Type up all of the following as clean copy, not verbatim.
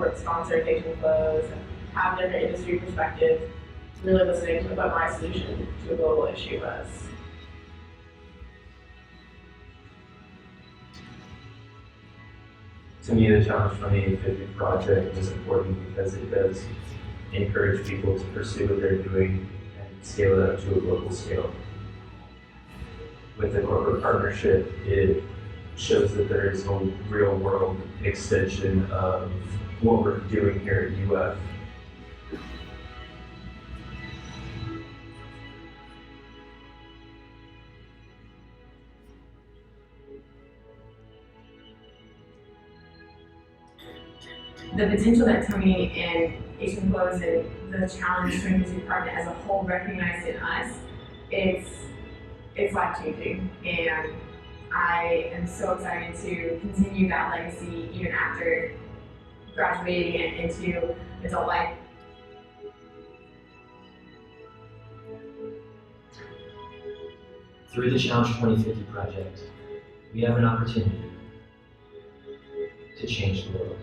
support sponsor occasion flows and have different industry perspectives, really listening to what my solution to a global issue was. To me, the Challenge 2050 project is important because it does encourage people to pursue what they're doing and scale it up to a global scale. With the corporate partnership, it shows that there is a real world extension of what we're doing here at UF. The potential that Tony and Asian Flows and the Challenge 2050 department as a whole recognized in us, it's life-changing, and I am so excited to continue that legacy even after graduating and into adult life. Through the Challenge 2050 project, we have an opportunity to change the world.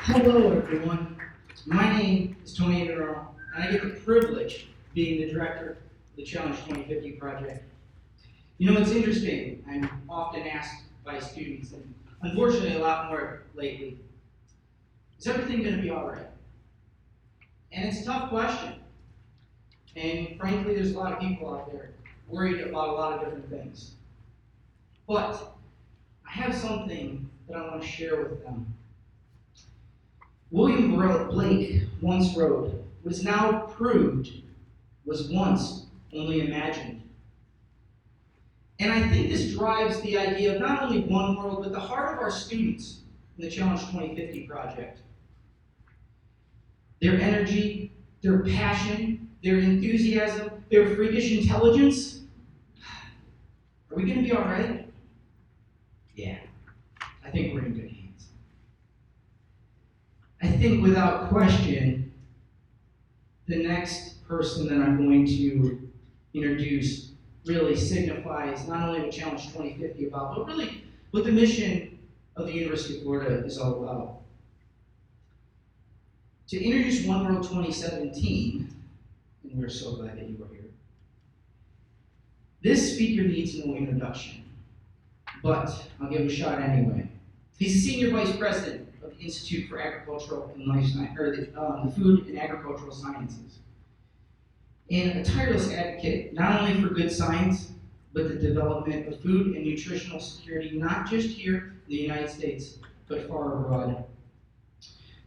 Hello everyone, my name is Tony Innovators, and I get the privilege of being the director of the Challenge 2050 project. You know, it's interesting, I'm often asked by students, and unfortunately a lot more lately, is everything going to be alright? And it's a tough question, and frankly there's a lot of people out there worried about a lot of different things. But I have something that I want to share with them. William Blake once wrote, "What is now proved was once only imagined." And I think this drives the idea of not only one world, but the heart of our students in the Challenge 2050 project. Their energy, their passion, their enthusiasm, their freakish intelligence. Are we going to be all right? Yeah, I think we're in good hands. I think without question, the next person that I'm going to introduce really signifies not only what Challenge 2050 about, but really what the mission of the University of Florida is all about. To introduce One World 2017, and we're so glad that you are here, this speaker needs no introduction, but I'll give him a shot anyway. He's the Senior Vice President of the Institute for Agricultural and Life Science, or the Food and Agricultural Sciences, and a tireless advocate not only for good science, but the development of food and nutritional security, not just here in the United States, but far abroad.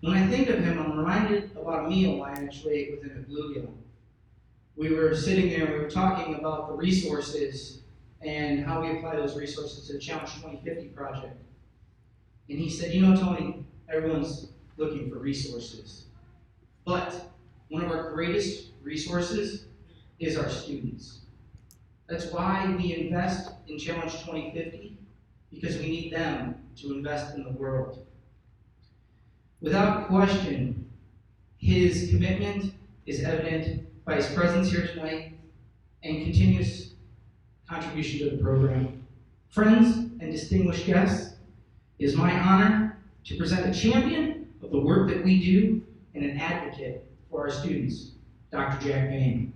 When I think of him, I'm reminded about a meal I actually ate with him at Bluegill. We were sitting there and we were talking about the resources and how we apply those resources to the Challenge 2050 project. And he said, "You know, Tony, everyone's looking for resources. But one of our greatest resources is our students. That's why we invest in Challenge 2050, because we need them to invest in the world. Without question, his commitment is evident by his presence here tonight and continuous contribution to the program. Friends and distinguished guests, it is my honor to present a champion of the work that we do and an advocate for our students, Dr. Jack Bain.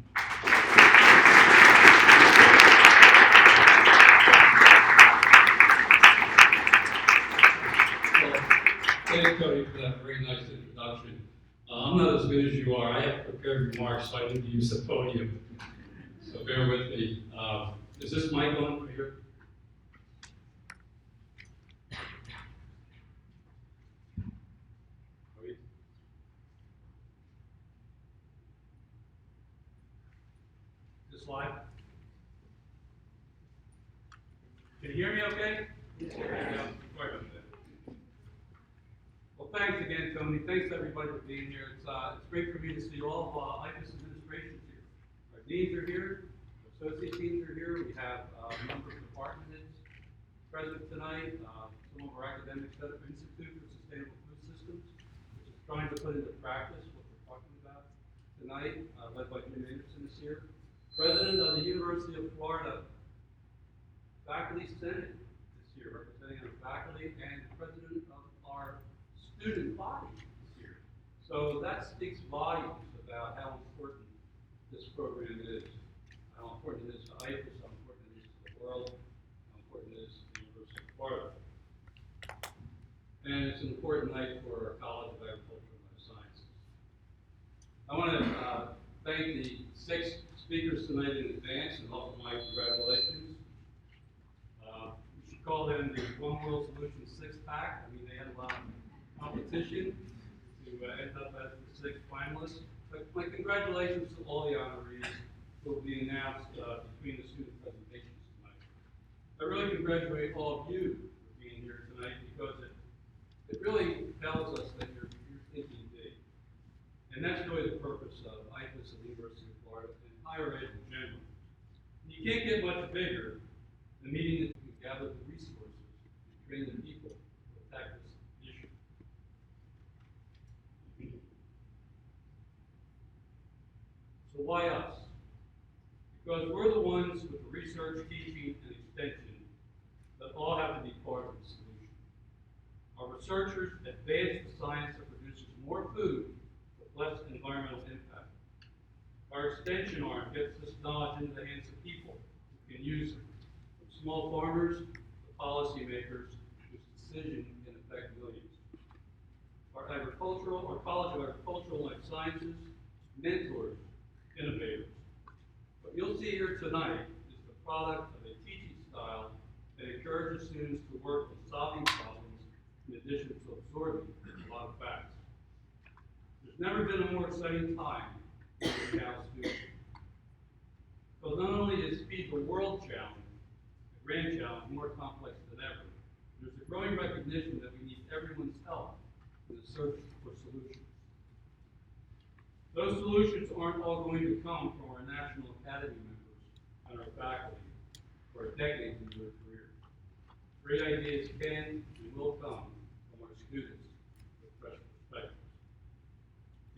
Thanks, Cody, for that very nice introduction. I'm not as good as you are. I have prepared remarks, so I need to use the podium. So bear with me. Is this mic on right here? Are we? Is this live? Can you hear me okay? Yeah. Sorry about that. Well, thanks again, Tony. Thanks everybody for being here. It's great for me to see all of ICUS administrations here. Our deans are here, our associate deans are here. We have a number of department heads present tonight. Some of our academic institute for sustainable food systems, which is trying to put into practice what we're talking about tonight, led by Jim Anderson is here. President of the University of Florida Faculty Senate this year, representing our faculty, and the president of our student body this year. So that speaks volumes about how important this program is, how important it is to ICUS, how important it is to the world, how important it is to the University of Florida. And it's an important night for our College of Agriculture and Life Sciences. I want to thank the 6 speakers tonight in advance and offer my congratulations. We should call them the One World Solution 6-pack. I mean, they had a lot of competition to end up as the 6 finalists. But my congratulations to all the honorees who will be announced between the student presentations tonight. I really congratulate all of you for being here tonight, because it really tells us that you're thinking big. And that's really the purpose of ICUS at the University of Florida and higher ed in general. You can't get much bigger than meeting that you gather the resources and train the people to attack this issue. So why us? Because we're the ones with the research, teaching, and extension that all have to be part of the solution. Our researchers advance the science that produces more food with less environmental impact. Our extension arm gets this knowledge into the hands of people who can use it, from small farmers to policymakers whose decision can affect millions. Our College of Agricultural and Life Sciences mentors innovators. What you'll see here tonight is the product of a teaching style that encourages students to work with solving problems in addition to absorbing a lot of facts. There's never been a more exciting time for Cal students. Because not only is Feed the World Challenge, the grand challenge, more complex than ever, there's a growing recognition that we need everyone's help in the search for solutions. Those solutions aren't all going to come from our National Academy members and our faculty for decades in their career. Great ideas can and will come from our students with fresh perspectives.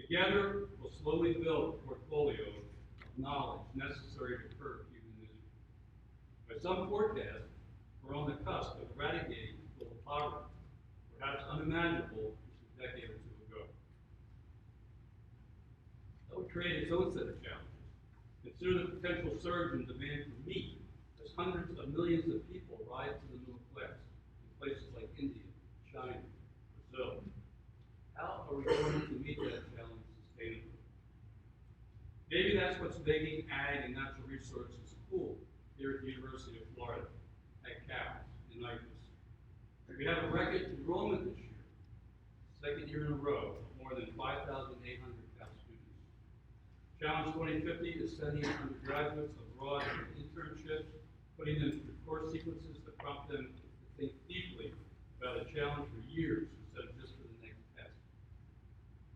Together, we'll slowly build a portfolio of knowledge necessary to curb human misery. By some forecasts, we're on the cusp of eradicating global poverty, perhaps unimaginable just a decade or 2 ago. That would create its own set of challenges. Consider the potential surge in demand for meat as hundreds of millions of people rise to the middle class in places like India, China, Brazil. How are we going to meet that challenge sustainably? Maybe that's what's making ag and natural resources cool here at the University of Florida, at Cal, in ICUS. We have a record enrollment this year, 2nd year in a row, of more than 5,800 Cal students. Challenge 2050 is sending undergraduates abroad for internships, putting them through course sequences that prompt them to think deeply about a challenge for years instead of just for the next test.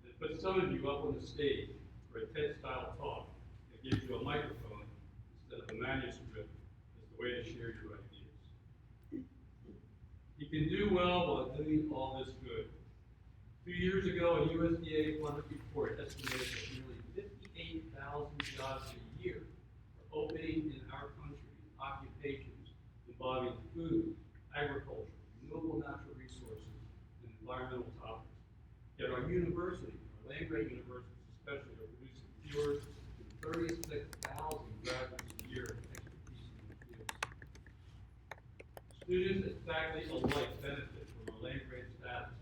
It puts some of you up on the stage for or a TED-style talk that gives you a microphone instead of a manuscript as the way to share your ideas. You can do well while doing all this good. 2 years ago, a USDA funded report estimated that nearly 58,000 jobs a year are opening in our country in occupations involving food, agriculture, renewable natural resources, and environmental topics. Yet our universities, our land-grant universities especially, are producing fewer than 36,000 graduates a year with expertise in the field. Students at faculty alike benefit from our land-grant status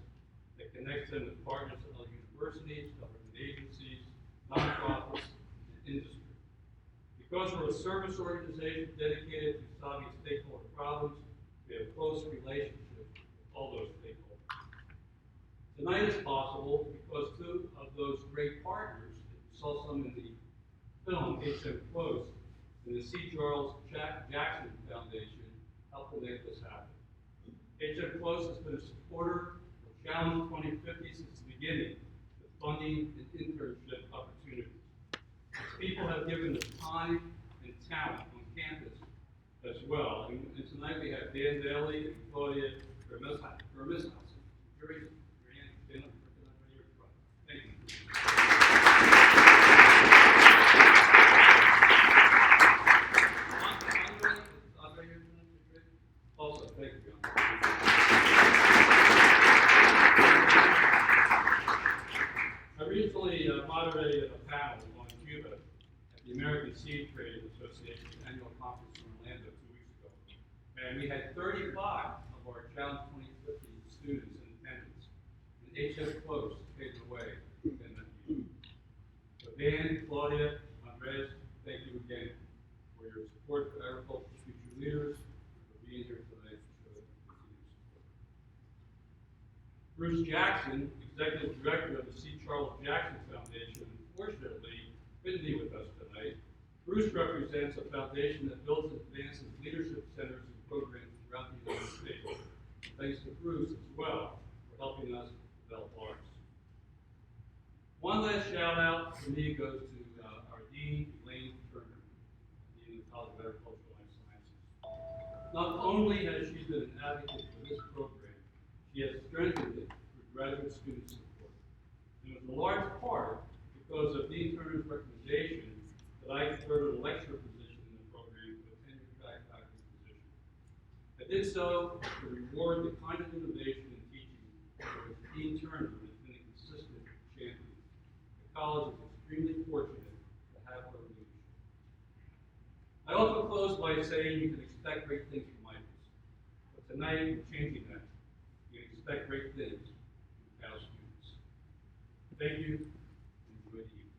that connects them with partners at other universities, government agencies, nonprofits, and industry. Because we're a service organization dedicated to solving stakeholder problems, we have close relationships with all those stakeholders. Tonight is possible because two of those great partners, you saw some in the film, HM Close, and the C. Charles Jackson Foundation, helped to make this happen. HM Close has been a supporter of Challenge 2050 since the beginning, with funding and internship opportunities. People have given their time and talent on campus as well. And tonight we have Dan Daly and Claudia Vermishausen. Thank you. Andre here tonight? Also, thank you. I recently moderated a panel on Cuba at the American Seed Trade Association's annual conference in Orlando 2 weeks ago. And we had 35 of our Challenge 2050 students in attendance. And HF Close paved the way in that meeting. So Dan, Claudia, Andres, thank you again for your support for agriculture's future leaders, for being here today to show that you continue support. Bruce Jackson, Executive Director of the C. Charles Jackson Foundation, unfortunately couldn't be with us tonight. Bruce represents a foundation that builds and advances leadership centers and programs throughout the United States. Thanks to Bruce as well for helping us develop ours. One last shout out for me goes to our Dean, Elaine Turner, Dean of the College of Agricultural and Sciences. Not only has she been an advocate for this program, she has strengthened it through graduate student support. And it was a large part because of Dean Turner's recommendation that I converted a lecturer position in the program to a tenure track faculty position. I did so to reward the kind of innovation in teaching that Dean Turner has been a consistent champion. The college is extremely fortunate to have her leadership. I also close by saying you can expect great things from Michaels, but tonight we're changing that. You can expect great things from Cal students. Thank you, and enjoy the evening.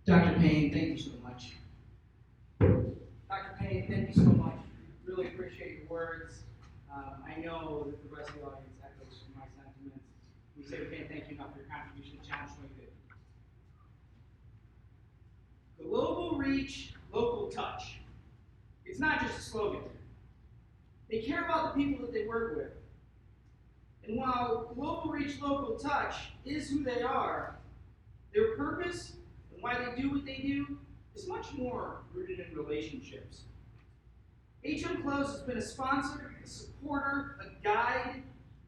Dr. Payne, thank you so much. Dr. Payne, thank you so much. Really appreciate your words. I know that the rest of the audience echoes my sentiments. We say we can't thank you enough for your contribution to Challenge 2050. Global reach, local touch. It's not just a slogan. They care about the people that they work with. And while global reach, local touch is who they are, their purpose and why they do what they do is much more rooted in relationships. HM Close has been a sponsor, a supporter, a guide, and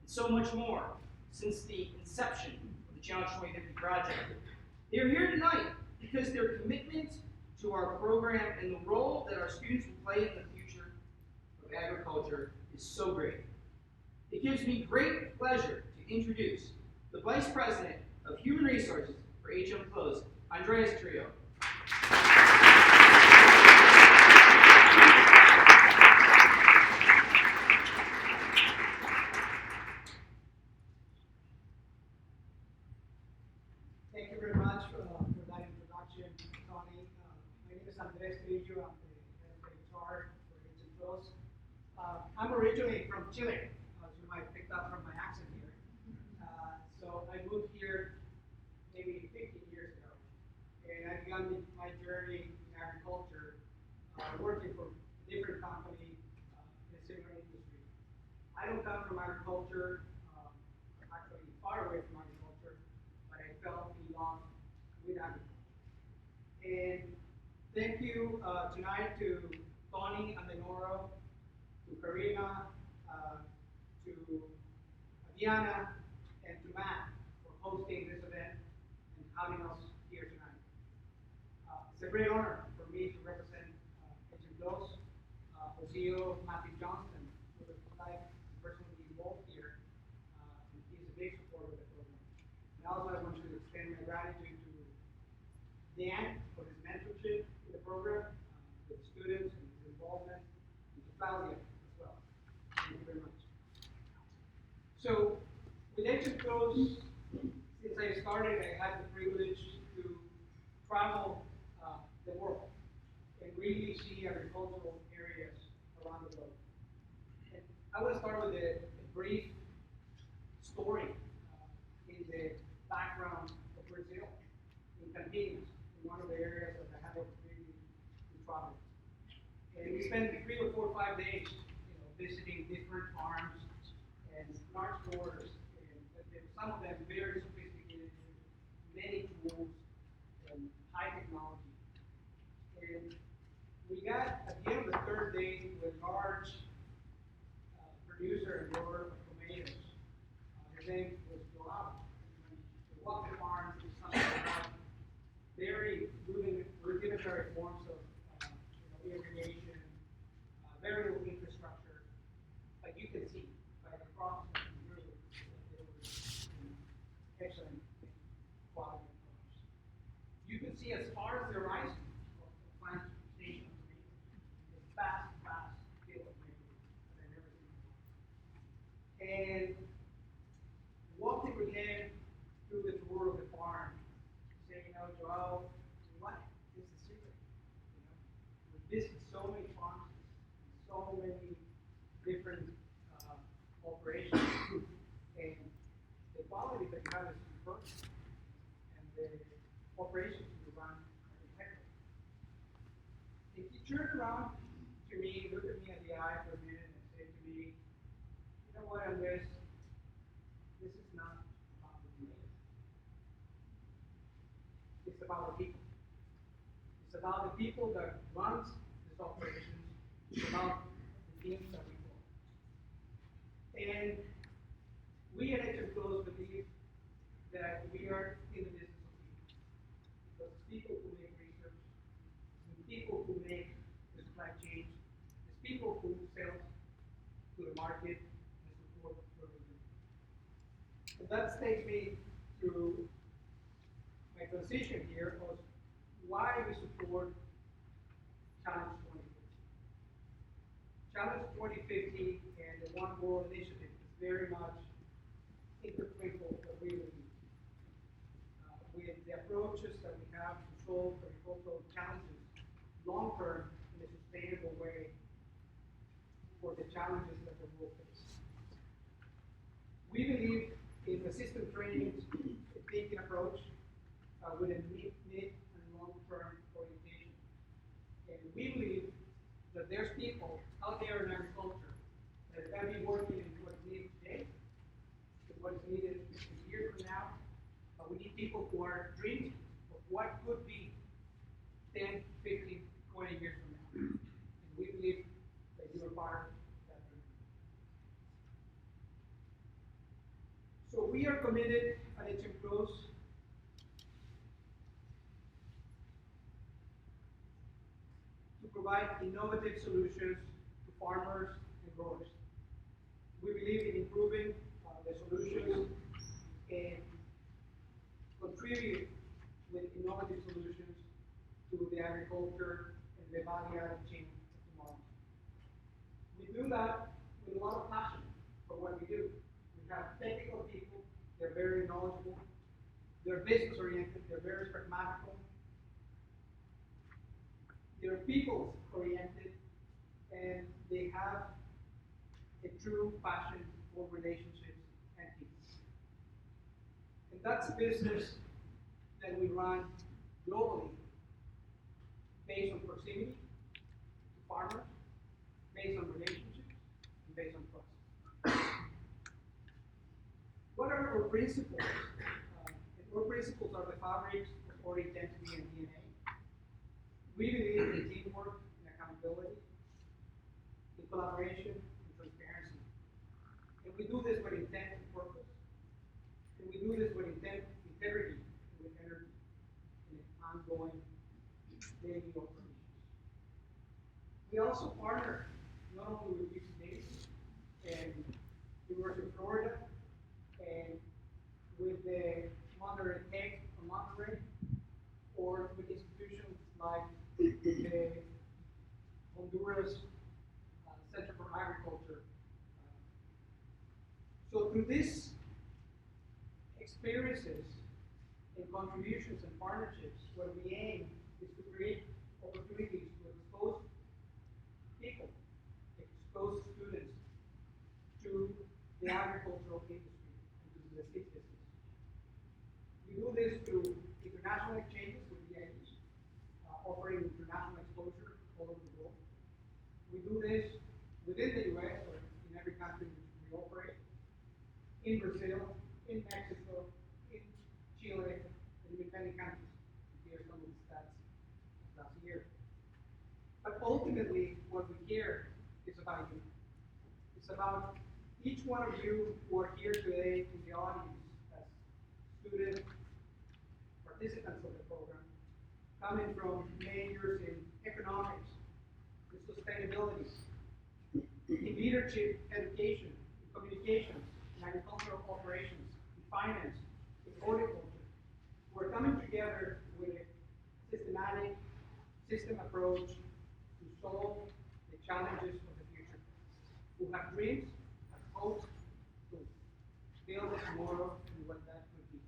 so much more since the inception of the Challenge 2050 project. They are here tonight because their commitment to our program and the role that our students will play in the future of agriculture is so great. It gives me great pleasure to introduce the Vice President of Human Resources for HM Close, Andreas Trio. Andres Trillo. I'm the head of HR for Agent Flows. I'm originally from Chile, as you might pick up from my accent here. So I moved here maybe 15 years ago, and I began my journey in agriculture, working for a different company in a similar industry. I don't come from agriculture, actually far away from agriculture, but I fell in love with agriculture. And thank you tonight to Tony and Lenoro, to Karina, to Diana, and to Matt for hosting this event and having us here tonight. It's a great honor for me to represent Agent Dos, CEO Matthew Johnston, who would like to personally be involved here. And he's a big supporter of the program. And also I want to extend my gratitude to Dan for his mentorship in the program, with the students and his involvement, and to Claudia as well. Thank you very much. So, with Agent Flows, since I started, I had the privilege to travel the world and really see agricultural areas around the globe. And I want to start with a brief story in the background of Brazil, in Campinas, in one of the areas that I had the opportunity to travel. And we spent 3 or 4 or 5 days, visiting different farms and large stores, and some of them very sophisticated, many tools and high technology. And we got, at the end of the 3rd day, to a large producer and grower of tomatoes. His name was Joao. We walked the farm, it was something about very rudimentary forms of irrigation, very little infrastructure, but you can see by the crops that we grew that they were excellent quality of crops. You can see as far as the horizon of the plantation of tomatoes, a vast, vast field of tomatoes that I've never seen before. And walking with him through the tour of the farm, saying, Joao, what is the secret? We visit so many farms, so many different operations, and the quality that you have is perfect, and the operations you run are impeccable. If you turn around to me, look at me in the eye for a minute, and say to me, you know what, Andres, this is not about the tomatoes. It's about the people. It's about the people that runs these operations. It's about the teams that we form. And we at Agent Flows believe that we are in the business of people. Because it's people who make research, it's people who make the supply chain, it's people who sell to the market and support what we do. And that takes me to my transition here was why we support Challenge 2050. Challenge 2050 and the One World Initiative is very much intertwined what we believe. With the approaches that we have to solve agricultural challenges long term in a sustainable way for the challenges that the world faces. We believe in the system training, a thinking approach with a mid and long term orientation. And we believe that there's people out there in agriculture that are going to be working in what's needed today, and what is needed a year from now. But we need people who are dreaming of what could be 10, 15, 20 years from now. And we believe that you are part of that dream. So we are committed at Agent Flows to provide innovative solutions to farmers and growers. We believe in improving the solutions and contribute with innovative solutions to the agriculture and the value-added chain of tomorrow. We do that with a lot of passion for what we do. We have technical people, they're very knowledgeable, they're business-oriented, they're very pragmatical. they're people oriented, and they have a true passion for relationships and people. And that's a business that we run globally based on proximity to farmers, based on relationships, and based on trust. What are our principles? Our principles are the fabrics of our identity and DNA. We believe in teamwork and accountability, in collaboration and transparency. And we do this with intent and purpose. And we do this with intent, integrity, and with energy in an ongoing daily operations. We also partner not only with UC and University of Florida and with the Monterey Tech from Monterey, or with institutions like the Honduras Center for Agriculture. So through these experiences and contributions and partnerships, what we aim is to create opportunities to expose people, expose students to the agricultural industry and to the seed business. We do this through international exchanges with VIEs, offering international exposure all over the world. We do this within the US or in every country in which we operate, in Brazil, in Mexico, in Chile, and in many countries. Here are some of the stats of last year. But ultimately, what we care is about you. It's about each one of you who are here today in the audience as students, participants of the program, coming from majors in economics, in sustainability, in leadership, education, in communications, in agricultural operations, in finance, in horticulture. We're coming together with a systematic system approach to solve the challenges of the future. Who have dreams, have hopes, to build a tomorrow and what that could be.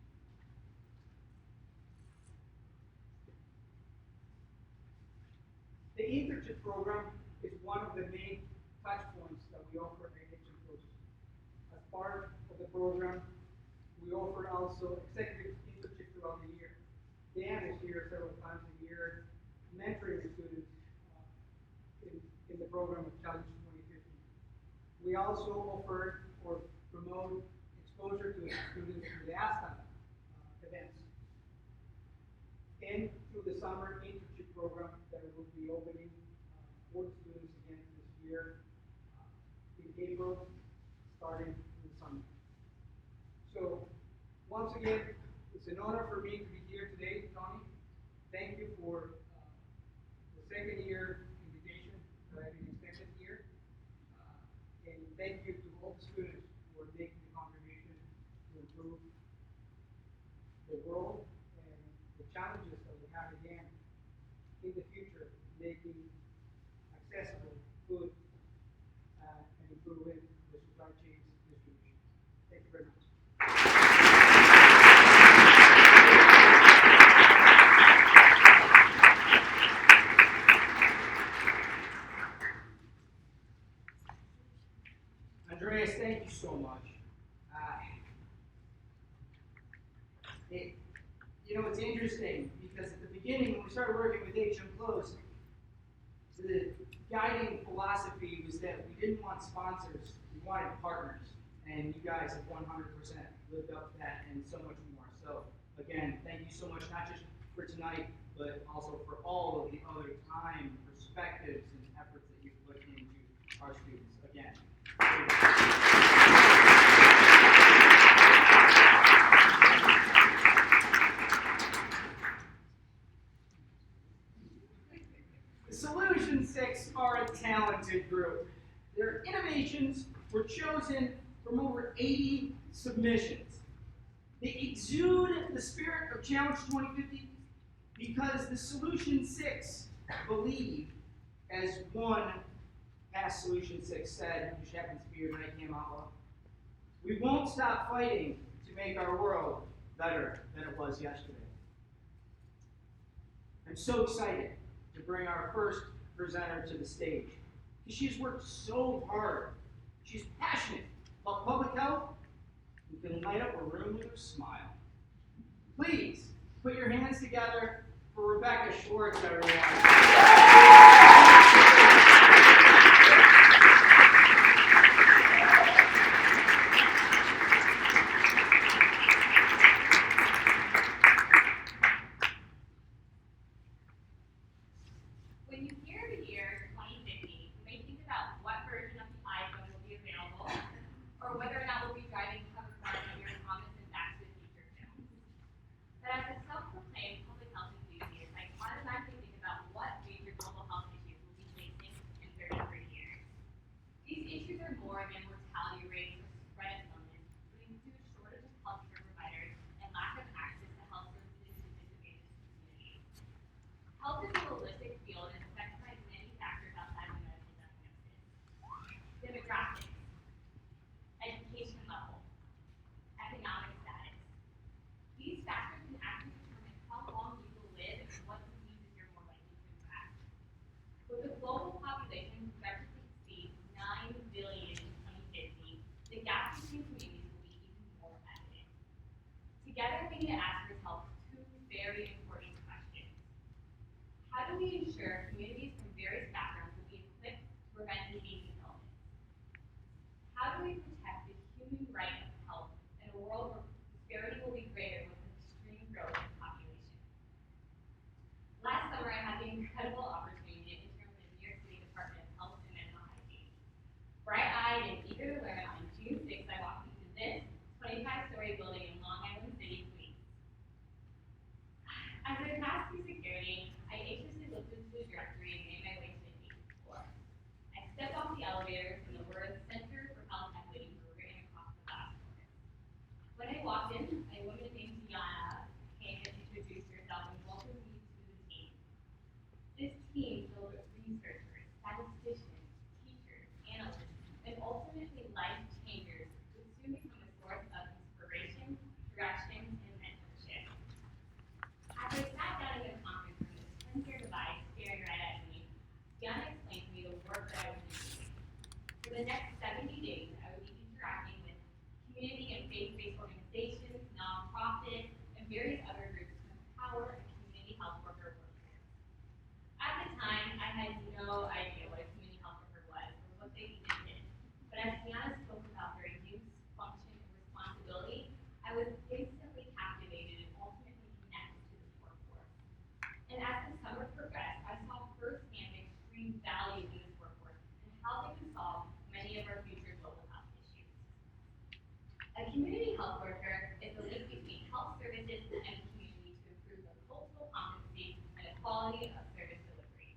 The internship program is one of the main touch points that we offer at HM+. As part of the program, we offer also executive internship throughout the year. Dan is here several times a year, mentoring the students in the program of Challenge 2050. We also offer or promote exposure to students through the ASTA events. And through the summer internship program that will be opening for the students again this year in April, starting in the summer. So, once again, it's an honor for me to be here today, Tony. Thank you for the second year invitation that I've been extended here. And thank you to all the students who are making the contribution to improve the world and the challenges that we have again in the future, making accessible food and improving the supply chain distribution. Thank you very much. Andreas, thank you so much. It's interesting because at the beginning, when we started working with HM+, the guiding philosophy was that we didn't want sponsors, we wanted partners. And you guys have 100% lived up to that and so much more. So again, thank you so much, not just for tonight, but also for all of the other time, perspectives, and efforts that you've put into our students. Again. The Solution 6 are a talented group. Their innovations were chosen from over 80 submissions. They exude the spirit of Challenge 2050 because the Solution 6 believe, as one past Solution 6 said, which happens to be your night game outlaw, we won't stop fighting to make our world better than it was yesterday. I'm so excited to bring our first presenter to the stage. She's worked so hard. She's passionate about public health and can light up a room with her smile. Please put your hands together for Rebecca Schwartz, everyone. When you hear the year 2050, you may think about what version of the iPhone will be available, or whether or not we'll be driving covered cars of your Thomas and Back to the Future films. But as a self-proclaimed public health enthusiast, I automatically think about what major global health issues we'll be facing in 33 years. These issues are more than mortality rates or spread of illness, but include shortage of healthcare providers and lack of access to health services in disadvantaged communities. Health is a holistic field and affected by many factors outside of medical diagnosis. Demographics, education level, economic status. These factors can actually determine how long you will live and what diseases you're more likely to contract. With a global population projected to exceed 9 billion in 2050, the gap between communities will be even more evident. Together, we need to ask ourselves two very important questions. How do we ensure communities from various backgrounds will be equipped to prevent disease and illness? How do we protect the human right of health in a world where disparity will be greater with extreme growth in population? Last summer, I had the incredible opportunity to intern with the New York City Department of Health and Mental Hygiene. Bright-eyed and eager to learn, on June 6th, I walked into this 25-story building in Long Island City, Queens. As I passed through security, I anxiously looked into the directory and made my way to the 8th floor. I stepped off the elevator and the words Center for Health Equity were written across the glass doors. When I walked in, a woman named Tiana came and introduced herself and welcomed me to the team. This team filled with researchers, statisticians, teachers, analysts, and ultimately life changers would soon become a source of inspiration, direction, and mentorship. As I sat down in the conference room, this 10-year divide staring right at me, Tiana explained to me the work that I would be doing. For the next 70 days, I would be interacting with community and faith-based organizations, nonprofits, and various other groups to empower a community health worker workforce. At the time, I had no idea what a community health worker was or what they even did. But as Tiana spoke about their use, function, and responsibility, I was instantly captivated and ultimately connected to this workforce. And as the summer progressed, I saw firsthand the extreme value in this workforce and how they can solve many of our future global health issues. A community health worker is the link between health services and the community to improve the cultural competency and the quality of service delivery.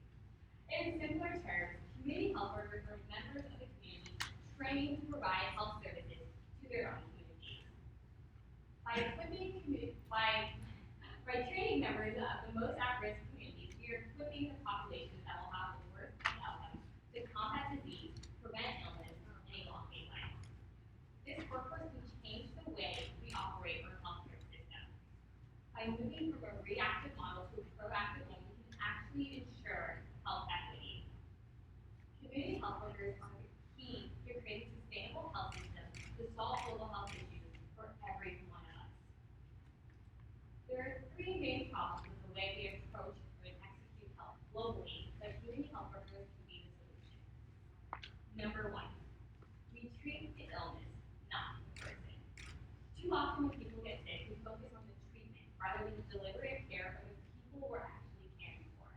In simpler terms, community health workers are members of the community trained to provide health services to their own communities. By training members of the most at-risk communities, we are equipping the populations that will have the worst health outcomes to combat disease, prevent illness, and elongate life. This workforce can change the way we operate our healthcare system. By moving from a reactive model to a proactive one, we can actually ensure health equity. Community health workers are the key to creating a sustainable health system to solve global health issues for every one of us. There are three main problems with the way we approach and execute health globally that community health workers can be the solution. Number one, we treat the illness, not the person. Too often when people get sick, we focus on the treatment rather than the delivery of care for the people we're actually caring for.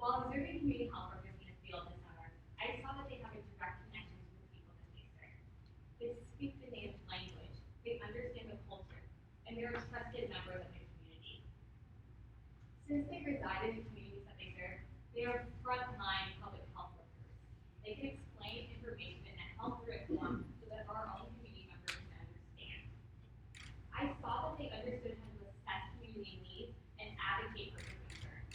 While observing community health workers in the field this summer, I saw that they have a direct connection to the people that they serve. They speak the native language, they understand the culture, and they're a trusted member of the community. Since they reside in the communities that they serve, they are frontline public health workers. They can explain information and help reform so that our own community members can understand. I saw that they understood how to assess community needs and advocate for their concerns.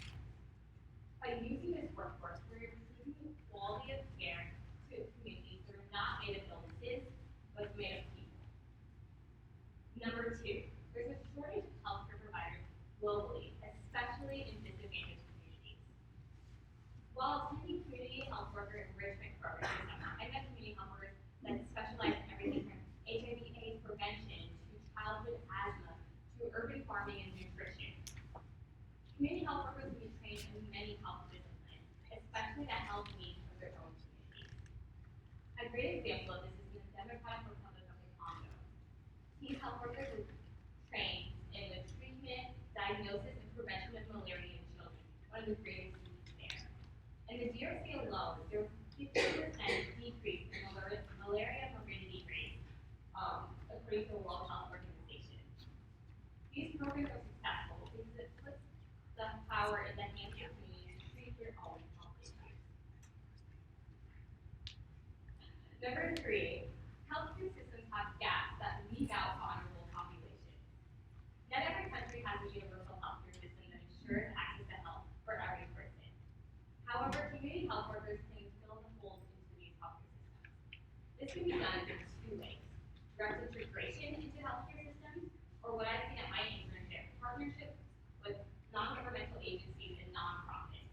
By using this workforce, we're improving the quality of care to communities that are not made of illnesses, but made of people. Number two, there's a shortage of healthcare providers globally, especially in disadvantaged communities. While attending community health worker enrichment programs this summer, I met community health workers that specialize in everything from HIV/AIDS prevention to childhood asthma to urban farming and nutrition. Community health workers will be trained in many health disciplines, especially the health needs of their own communities. A great example of this is in the Democratic Republic of the Congo. These health workers are trained in the treatment, diagnosis, and prevention of malaria in children, one of the greatest needs there. In the DRC alone, there was a 50% decrease in malaria morbidity rates, according to the World Health Organization. These programs are successful because it puts the power in the hands of communities to treat their own health issues. Number 3, healthcare systems have gaps that leave out vulnerable populations. Not every country has a universal healthcare system that ensures access to health for every person. However, community health workers can fill the holes into these healthcare systems. This can be done in 2 ways: direct integration into healthcare systems, or what I've seen at my internship, partnerships with non-governmental agencies and nonprofits.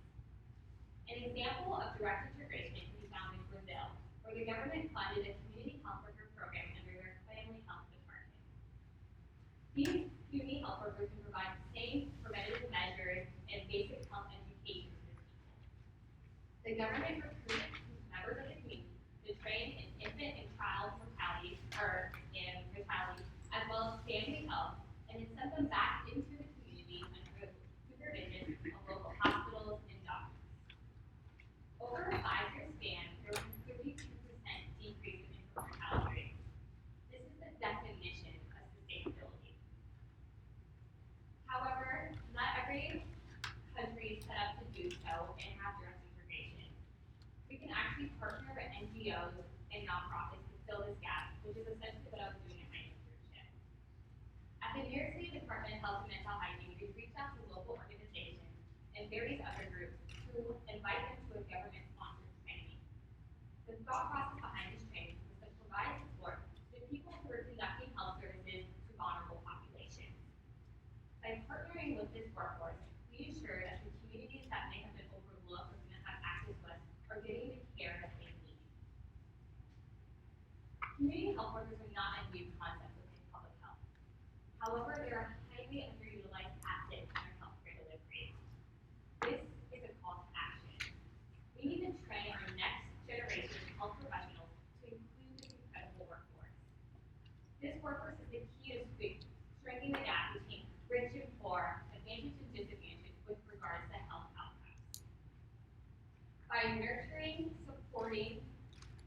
An example of direct integration can be found in Brazil, where the government funded a community health worker program under their family health department. These community health workers can provide the same preventative measures and basic health education to the people. The government recruits members of the community to train in infant and child mortality, as well as family health, and then send them back into the community under the supervision of local hospitals and doctors. Over a 5-year span, there was a 32% decrease in infant mortality rate. This is the definition of sustainability. However, not every country is set up to do so and have direct integration. We can actually partner with NGOs and nonprofits to fill this gap, which is essentially what I was doing at my internship. At the New York City Department of Health and Mental Hygiene, we reached out to local organizations and various other groups to invite them to a government-sponsored training. The thought process behind this training was to provide support to people who are conducting health services to vulnerable populations. By partnering with this workforce, we ensure that the communities that may have been overlooked or do not have access to us are getting the care that they need. Community health workers are not a new concept within public health. However, they are a highly underutilized asset in our healthcare delivery. This is a call to action. We need to train our next generation of health professionals to include this incredible workforce. This workforce is the key to shrinking the gap between rich and poor, advantage and disadvantage with regards to health outcomes. By nurturing, supporting,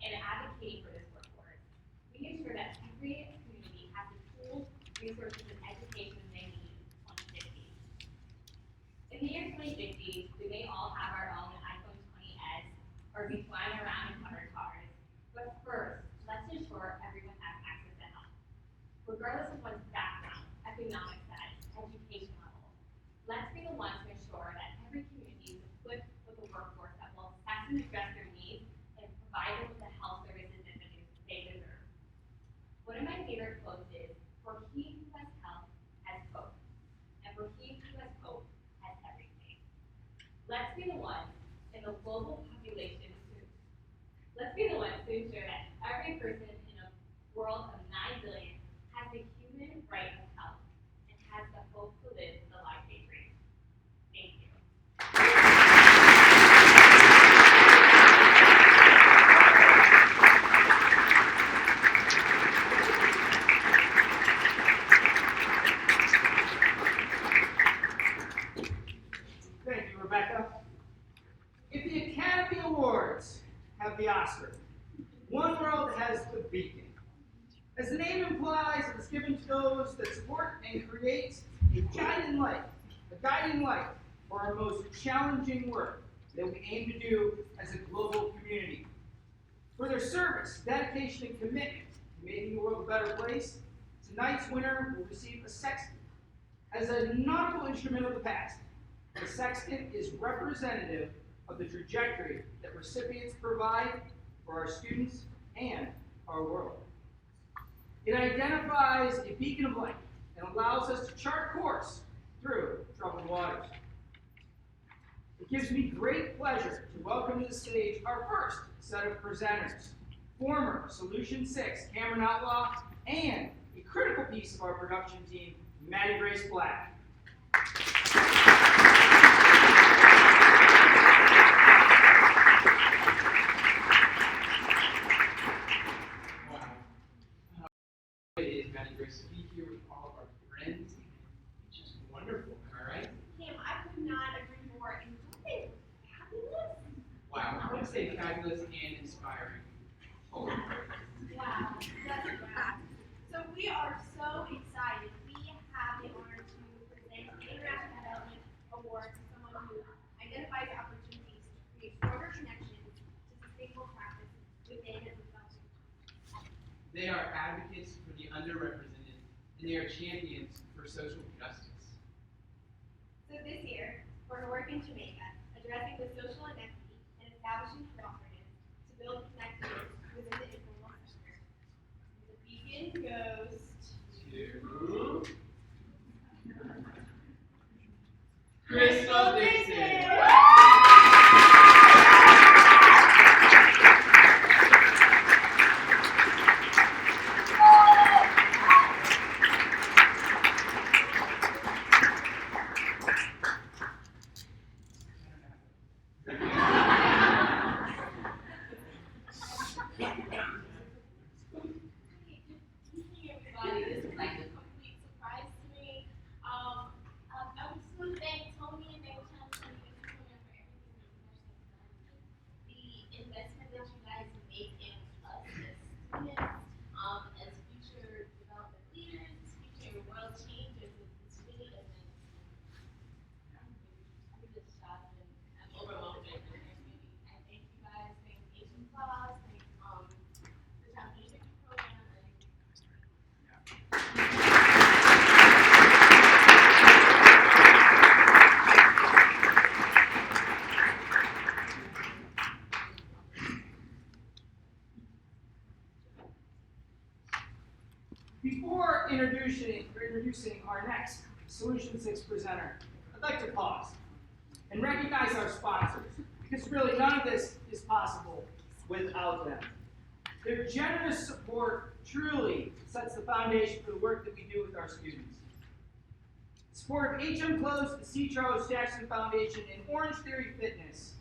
and advocating for this workforce, we ensure that every community has the tools, resources, and education they need in 2050. In the year 2050, we may all have our own iPhone 20s or be flying around in covered cars. But first, let's ensure everyone has access to health, regardless of one's background, economic status, education level. Let's be the ones to ensure that every community is equipped with a workforce that will assess and address their needs and provide them with the health services that they deserve. One of my favorite quotes is, "For he who has health has hope, and for he who has hope has everything." Let's be the ones in the global population to ensure that every person in a world of 9 billion has the human right of health and has the hope to live the life they dream. Thank you. Thank you, Rebecca. If the Academy Awards have the Oscar, One World has the Beacon. As the name implies, it is given to those that support and create a guiding light for our most challenging work that we aim to do as a global community. For their service, dedication, and commitment to making the world a better place, tonight's winner will receive a sextant. As a nautical instrument of the past, the sextant is representative of the trajectory that recipients provide for our students and our world. It identifies a beacon of light and allows us to chart course through troubled waters. It gives me great pleasure to welcome to the stage our first set of presenters, former Solution 6 Cameron Outlaw and a critical piece of our production team, Maddie Grace Black. It is Maddie Grace to be here with all of our friends. It's just wonderful, am I right? Cam, I could not agree more. And don't they fabulous? Wow, I would say fabulous and inspiring. Oh, Wow, that's wow. So we are so excited. We have the honor to present the International Development Award to someone who identifies opportunities to create stronger connections to sustainable practice within and without. they are advocates for the underrepresented, and they are champions for social justice. So this year, for her work in Jamaica, addressing the social inequity and establishing cooperatives to build connections within the informal sector. The beacon goes To Crystal Dixon. Everybody, this is like a complete surprise to me. I would just want to thank Tony and Mary Johnson and Mr. Tony for everything that you guys have done. The investment that you guys make in us as students, as future development leaders, as future world changers, it's really amazing. I'm just shocked and I'm overwhelmed right now. I thank you guys, thank Asian Claus, thank the Child Leadership Program. Before introducing our next Solution 6 presenter, I'd like to pause and recognize our sponsors, because really none of this is possible without them. Their generous support truly sets the foundation for the work that we do with our students. The support of HM Close, the C. Charles Jackson Foundation, and Orange Theory Fitness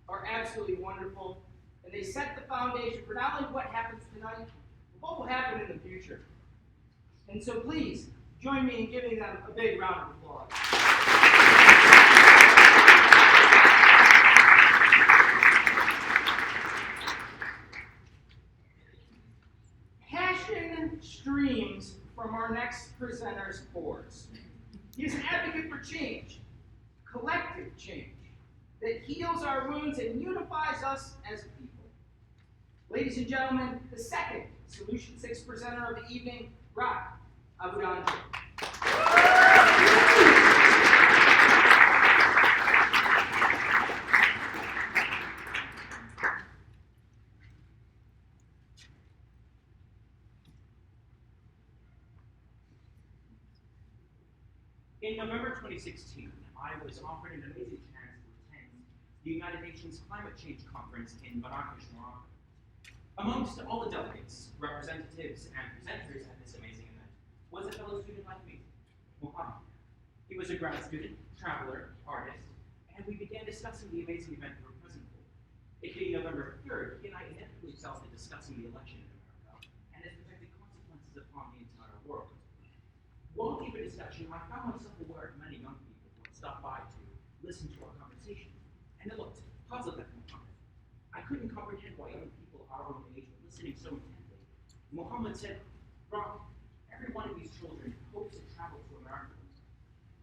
are absolutely wonderful, and they set the foundation for not only what happens tonight, but what will happen in the future. And so please, join me in giving them a big round of applause. Passion streams from our next presenter's pores. He is an advocate for change, collective change, that heals our wounds and unifies us as a people. Ladies and gentlemen, the second Solution 6 presenter of the evening, Rock Abudanje. In November 2016, I was offered an amazing chance to attend the United Nations Climate Change Conference in Marrakesh, Morocco. Amongst all the delegates, representatives, and presenters at this amazing event was a fellow student like me, Mohammed. He was a grad student, traveler, artist, and we began discussing the amazing event we were present for. It being November 3rd, he and I inevitably started discussing the election in America and its projected consequences upon the entire world. While deep in discussion, I found myself aware of many young people who had stopped by to listen to our conversation, and they looked puzzled at Mohammed. I couldn't comprehend why young people our own age were listening so intently. Mohammed said, "Rob, every one of these children hopes to travel to America.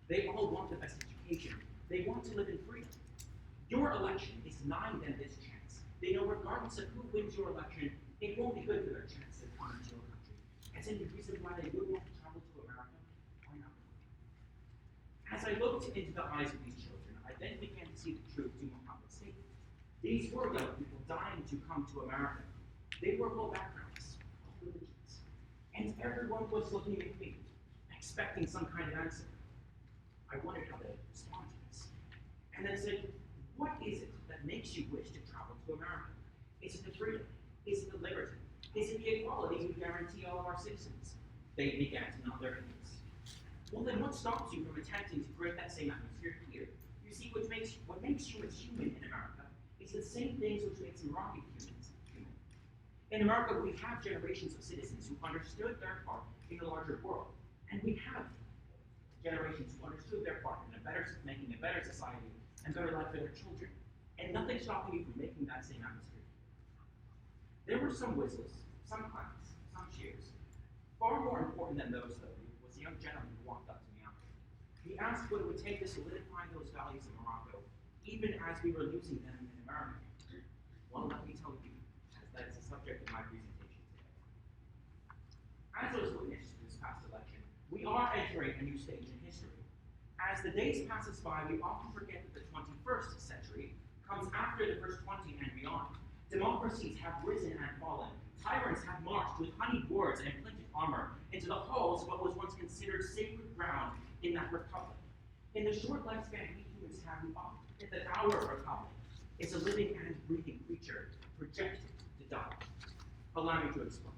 They all want the best education. They want to live in freedom. Your election is denying them this chance. They know regardless of who wins your election, it won't be good for their chance of coming to your country. As any reason why they would want to travel to America, why not?" As I looked into the eyes of these children, I then began to see the truth to Muhammad's statement. These were young people dying to come to America. They were of all backgrounds, all religions, and everyone was looking at me, expecting some kind of answer. I wondered how to respond to this, and then said, What is it that makes you wish to travel to America? Is it the freedom? Is it the liberty? Is it the equality we guarantee all of our citizens? They began to nod their heads. Well, then what stops you from attempting to create that same atmosphere here? You see, what makes humans human in America is the same things which makes Moroccan humans human. In America, we have generations of citizens who understood their part in the larger world, and we have generations who understood their part in making a better society and better life for their children, and nothing stopping you from making that same atmosphere. There were some whistles, some claps, some cheers. Far more important than those, though, was the young gentleman who walked up to me after. He asked what it would take to solidify those values in Morocco, even as we were losing them in America. Well, let me tell you, as that is the subject of my presentation today. As was witnessed in this past election, we are entering a new stage in history. As the days pass us by, we often forget that the 21st century comes after the first 20 and beyond. Democracies have risen and fallen. Tyrants have marched with honeyed words and plated armor into the halls of what was once considered sacred ground in that republic. In the short lifespan we humans have, we often forget that our republic is a living and breathing creature projected to die. Allow me to explain.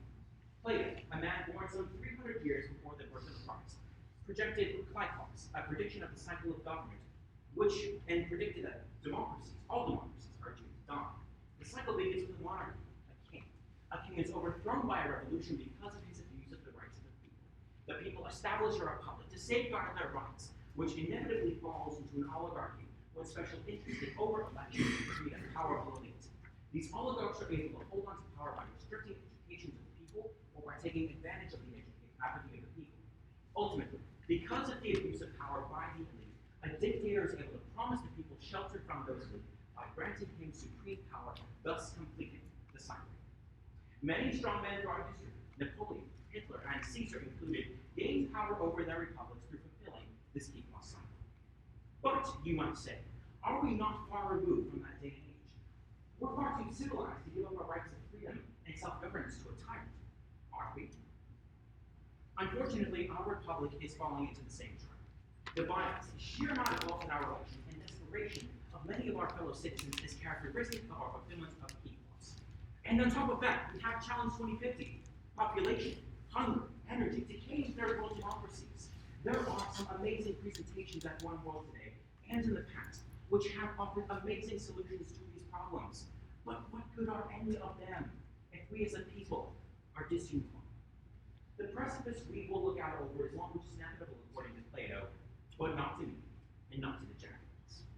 Plato, a man born some 300 years before the birth of Christ, projected Klytos, a prediction of the cycle of government, and predicted that all democracies, are doomed to die. The cycle begins with a monarchy, a king. A king is overthrown by a revolution because of his abuse of the rights of the people. The people establish a republic to safeguard their rights, which inevitably falls into an oligarchy when special interests take over elections and create a power below it. These oligarchs are able to hold on to power by restricting education to the people or by taking advantage of the apathy of the people. Ultimately, because of the abuse of power by the elite, a dictator is able to promise the people shelter from those elite by granting him supreme power, thus completing the cycle. Many strong men throughout history, Napoleon, Hitler, and Caesar included, gained power over their republics through fulfilling this Klytos cycle. But, you might say, are we not far removed from that day and age? We're far too civilized to give up our rights of freedom and self-governance to a tyrant, aren't we? Unfortunately, our republic is falling into the same trap. The violence, the sheer amount of wealth in our election, and desperation of many of our fellow citizens is characteristic of our fulfillment of Klytos. And on top of that, we have Challenge 2050, population, hunger, energy, decaying third world democracies. There are some amazing presentations at One World today, and in the past, which have offered amazing solutions to these problems. But what good are any of them if we as a people are disunified? The precipice we will look out over is one which is inevitable according to Plato, but not to me, and not to the Jacobins.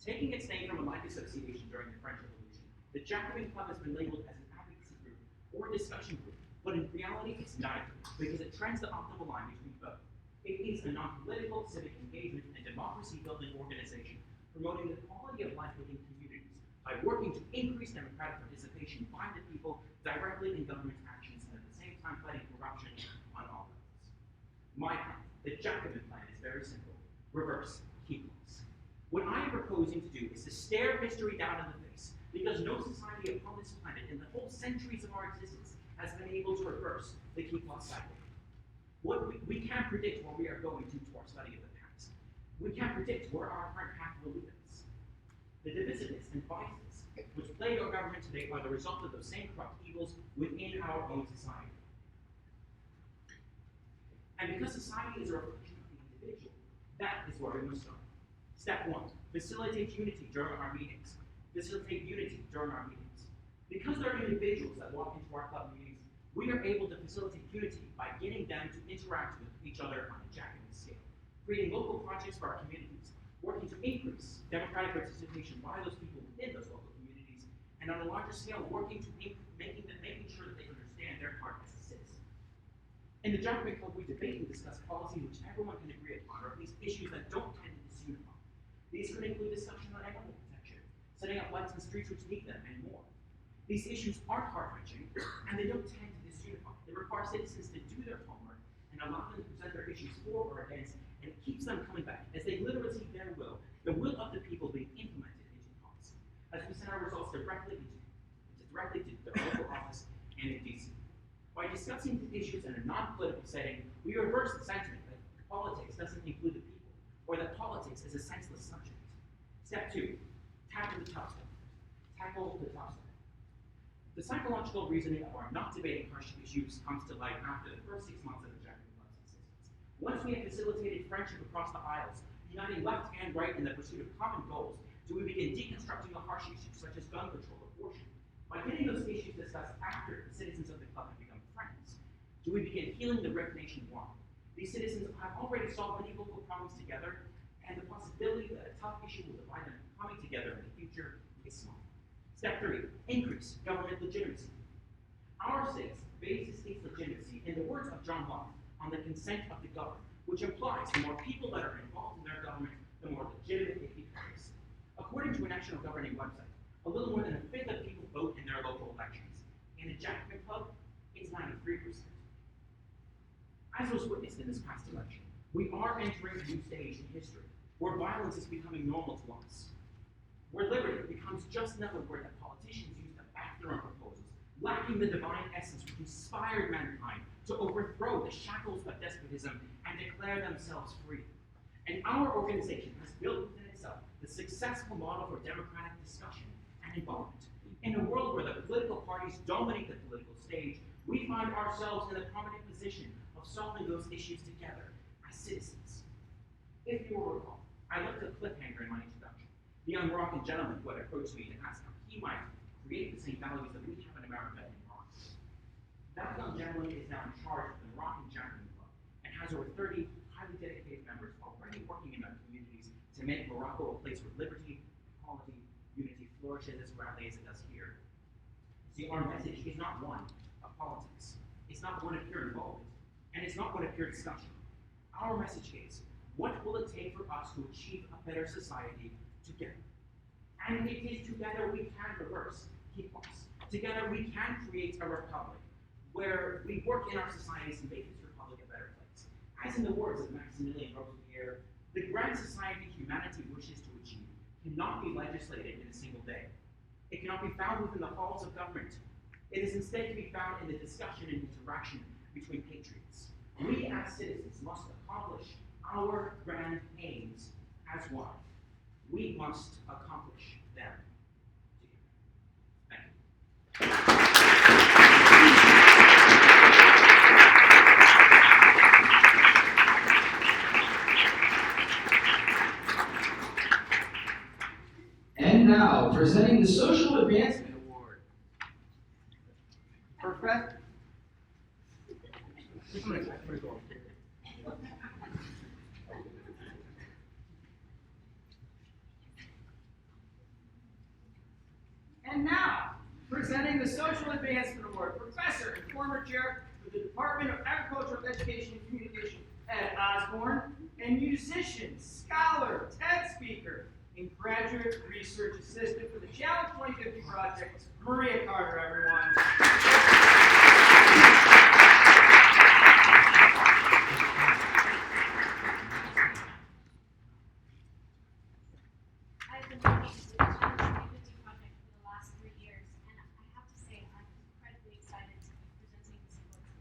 Taking its name from a like association during the French Revolution, the Jacobin Club has been labeled as an advocacy group or discussion group, but in reality it's neither, because it trends the optimal line between both. It is a non-political, civic engagement, and democracy-building organization promoting the quality of life within communities by working to increase democratic participation by the people directly in government actions and at the same time fighting corruption on all levels. My plan, the Jacobin plan, is very simple. Reverse Klytos. What I am proposing to do is to stare history down in the face, because no society upon this planet in the whole centuries of our existence has been able to reverse the Klytos cycle. We can't predict where we are going to our study of the past. We can't predict where our current path will lead us. The divisiveness and vices which plague our government today are the result of those same corrupt evils within our own society. And because society is a reflection of the individual, that is where we must start. Step 1, facilitate unity during our meetings. Facilitate unity during our meetings. Because there are individuals that walk into our club meetings, we are able to facilitate unity by getting them to interact with each other on a Jacobin scale, creating local projects for our communities, working to increase democratic participation by those people within those local communities, and on a larger scale, working to making sure that they understand their part as a citizen. In the Jacobin Club, we debate and discuss policies which everyone can agree upon, or at least issues that don't tend to disunify. These could include discussion on animal protection, setting up lights in streets which need them, and more. These issues aren't heart-wrenching, and they don't tend to disunify. They require citizens to do their homework and allow them to present their issues for or against, and it keeps them coming back as they literally see their will, the will of the people being implemented into policy, as we send our results directly to the local office and in DC. By discussing the issues in a non-political setting, we reverse the sentiment that politics doesn't include the people, or that politics is a senseless subject. Step 2, psychological reasoning of our not debating harsh issues comes to light after the first 6 months of the Jack Club's existence. Once we have facilitated friendship across the aisles, uniting left and right in the pursuit of common goals, do we begin deconstructing the harsh issues such as gun control, abortion? By getting those issues discussed after the citizens of the club have become friends, do we begin healing the rift nationwide? These citizens have already solved many local problems together, and the possibility that a tough issue will divide them from coming together in the future is small. Step 3, increase government legitimacy. Our states base the state's legitimacy, in the words of John Locke, on the consent of the governed, which implies the more people that are involved in their government, the more legitimate it becomes. According to a national governing website, a little more than a fifth of people vote in their local elections. In the Jackman Club, it's 93%. As was witnessed in this past election, we are entering a new stage in history, where violence is becoming normal to us, where liberty becomes just another word that politicians use to back their own proposals, lacking the divine essence which inspired mankind to overthrow the shackles of despotism and declare themselves free. And our organization has built within itself the successful model for democratic discussion and involvement. In a world where the political parties dominate the political stage, we find ourselves in the prominent position of solving those issues together as citizens. If you will recall, I left a cliffhanger in my introduction. The young Moroccan gentleman who had approached me to ask how he might create the same values that we have in America in Morocco. That young gentleman is now in charge of the Moroccan Jackman Club and has over 30 highly dedicated members already working in their communities to make Morocco a place where liberty, equality, unity flourishes as broadly as it does here. See, our message is not one of politics. It's not one of pure involvement, and it's not one of pure discussion. Our message is, what will it take for us to achieve a better society together? And it is together we can reverse heat loss. Together we can create a republic where we work in our societies to make this republic a better place. As in the words of Maximilian Robespierre, the grand society humanity wishes to achieve cannot be legislated in a single day. It cannot be found within the halls of government. It is instead to be found in the discussion and interaction between patriots. We as citizens must accomplish our grand aims as one. We must accomplish them together. Thank you. And now, presenting the Social Advancement Award. Professor. And now, presenting the Social Advancement Award, Professor and former Chair of the Department of Agricultural Education and Communication, Ed Osborne, and musician, scholar, TED speaker, and graduate research assistant for the Challenge 2050 project, Maria Carter, everyone. I've been working with the Challenge 2050 project for the last 3 years, and I have to say I'm incredibly excited to be presenting this award.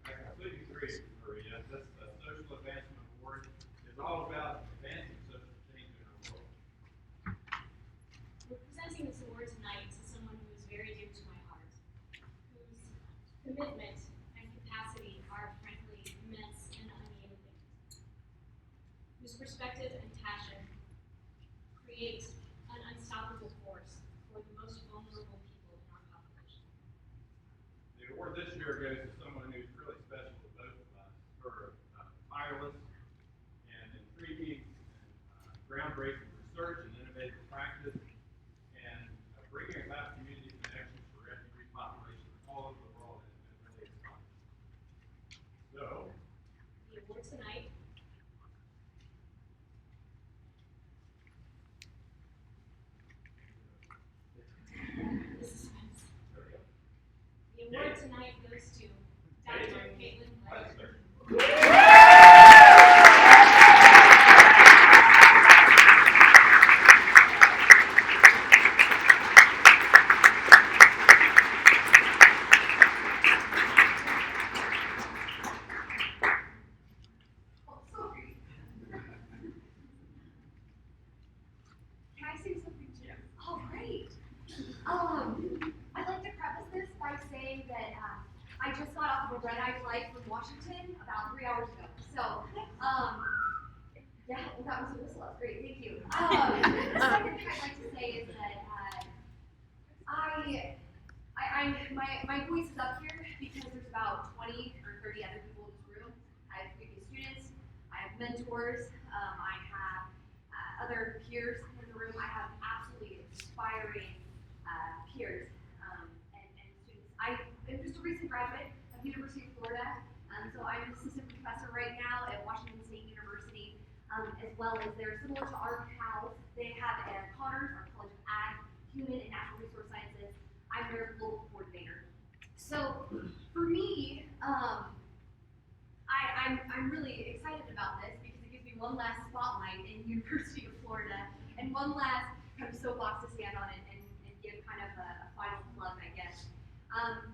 I completely agree, Maria. This Social Advancement Award is all about advancing social change in our world. We're presenting this award tonight to someone who is very dear to my heart, whose commitment and capacity are frankly immense and unyielding, whose perspective and passion create an unstoppable force for the most vulnerable people in our population. The award this year goes to someone who's really special to both of us for tireless and intriguing and groundbreaking research and innovative practice and bringing about community connections for refugee populations all over the world has been really inspiring. So, The award tonight the suspense. there we go. The award tonight goes to Washington about 3 hours ago. So, yeah, well, that was a whistle. That's great. Thank you. The second thing I'd like to say is that my voice is up here because there's about 20 or 30 other people in this room. I have previous students, I have mentors, I have other peers in the room. I have absolutely inspiring peers and students. I am just a recent graduate of the University of Florida, so I'm an assistant professor right now at Washington State University, as well as they're similar to our pals. They have a Connors, our College of Ag, Human and Natural Resource Sciences. I'm their global coordinator. So for me, I'm really excited about this because it gives me one last spotlight in University of Florida and one last kind of soapbox to stand on and give kind of a final plug, I guess.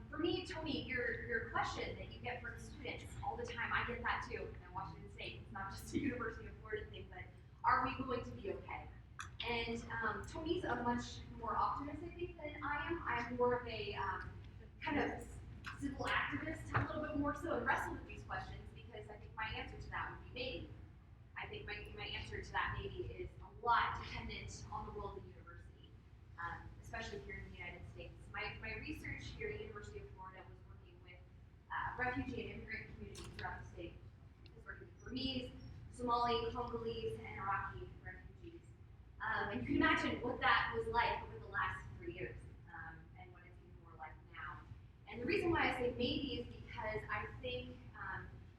For me, Tony, your question that you get from students all the time, I get that too at Washington State. It's not just a University of Florida thing, but are we going to be okay? And Tony's a much more optimistic than I am. I'm more of a kind of civil activist, a little bit more so, and wrestle with these questions because I think my answer to that would be maybe. I think my answer to that maybe is a lot dependent on the role of the university, especially here in the United States. My research here at the University of Florida was working with refugee and immigrant communities throughout the state. I was working with Burmese, Somali, Congolese, and Iraqi refugees. And you can imagine what that was like over the last 3 years, and what it's even more like now. And the reason why I say maybe is because I think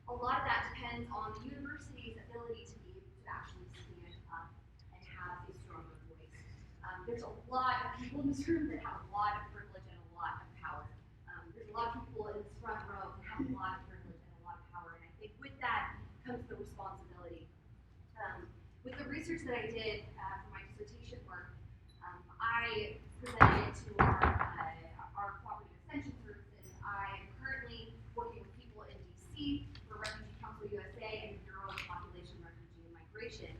a lot of that depends on the university's ability to be able to actually stand up and have a stronger voice. There's a lot of people in this room that have a lot of privilege and a lot of power. There's a lot of people in this front row that have a lot of privilege and a lot of power, and I think with that comes the responsibility. With the research that I did for my dissertation work, I presented it to our cooperative extension services. I am currently working with people in DC for Refugee Council USA and the Bureau of Population, Refugee, and Migration.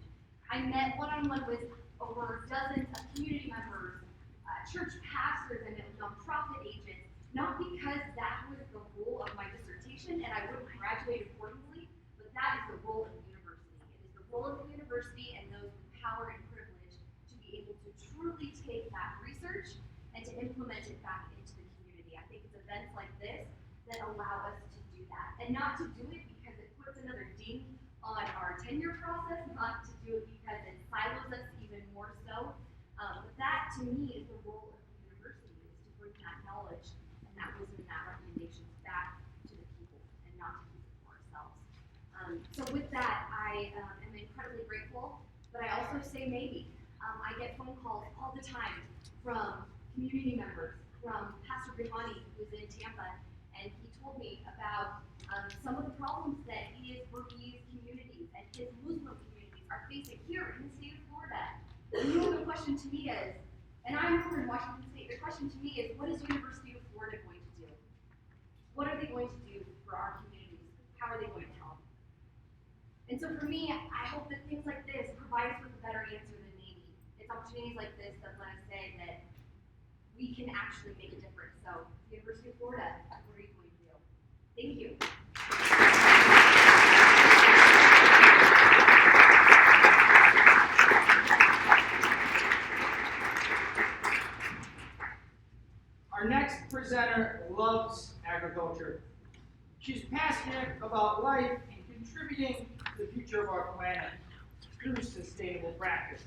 I met one-on-one with over dozens of community members, church pastors, and nonprofit agents, not because that was the role of my dissertation and I wouldn't graduate accordingly, but that is the role of the university. It is the role of the university and those with power and privilege to be able to truly take that research and to implement it back into the community. I think it's events like this that allow us to do that. And not to do it because it puts another ding on our tenure process, not to do it because it silos us even more so. But that, to me, is the role of the university, is to bring that knowledge and that wisdom and that recommendations back to the people and not to keep it for ourselves. So with that, I am incredibly grateful, but I also say maybe. I get phone calls all the time from community members, from Pastor Bihani, who's in Tampa, and he told me about some of the problems that his Burmese communities and his Muslim communities are facing here in the state of Florida. And you know, the question to me is, and I'm over in Washington State, the question to me is, what is University of Florida going to do? What are they going to do for our communities? How are they going to help? And so for me, I hope that things like this provide us with a better answer than maybe. It's opportunities like this that let us say that we can actually make a difference. So, University of Florida, what are you going to do? Thank you. Our next presenter loves agriculture. She's passionate about life and contributing to the future of our planet through sustainable practice.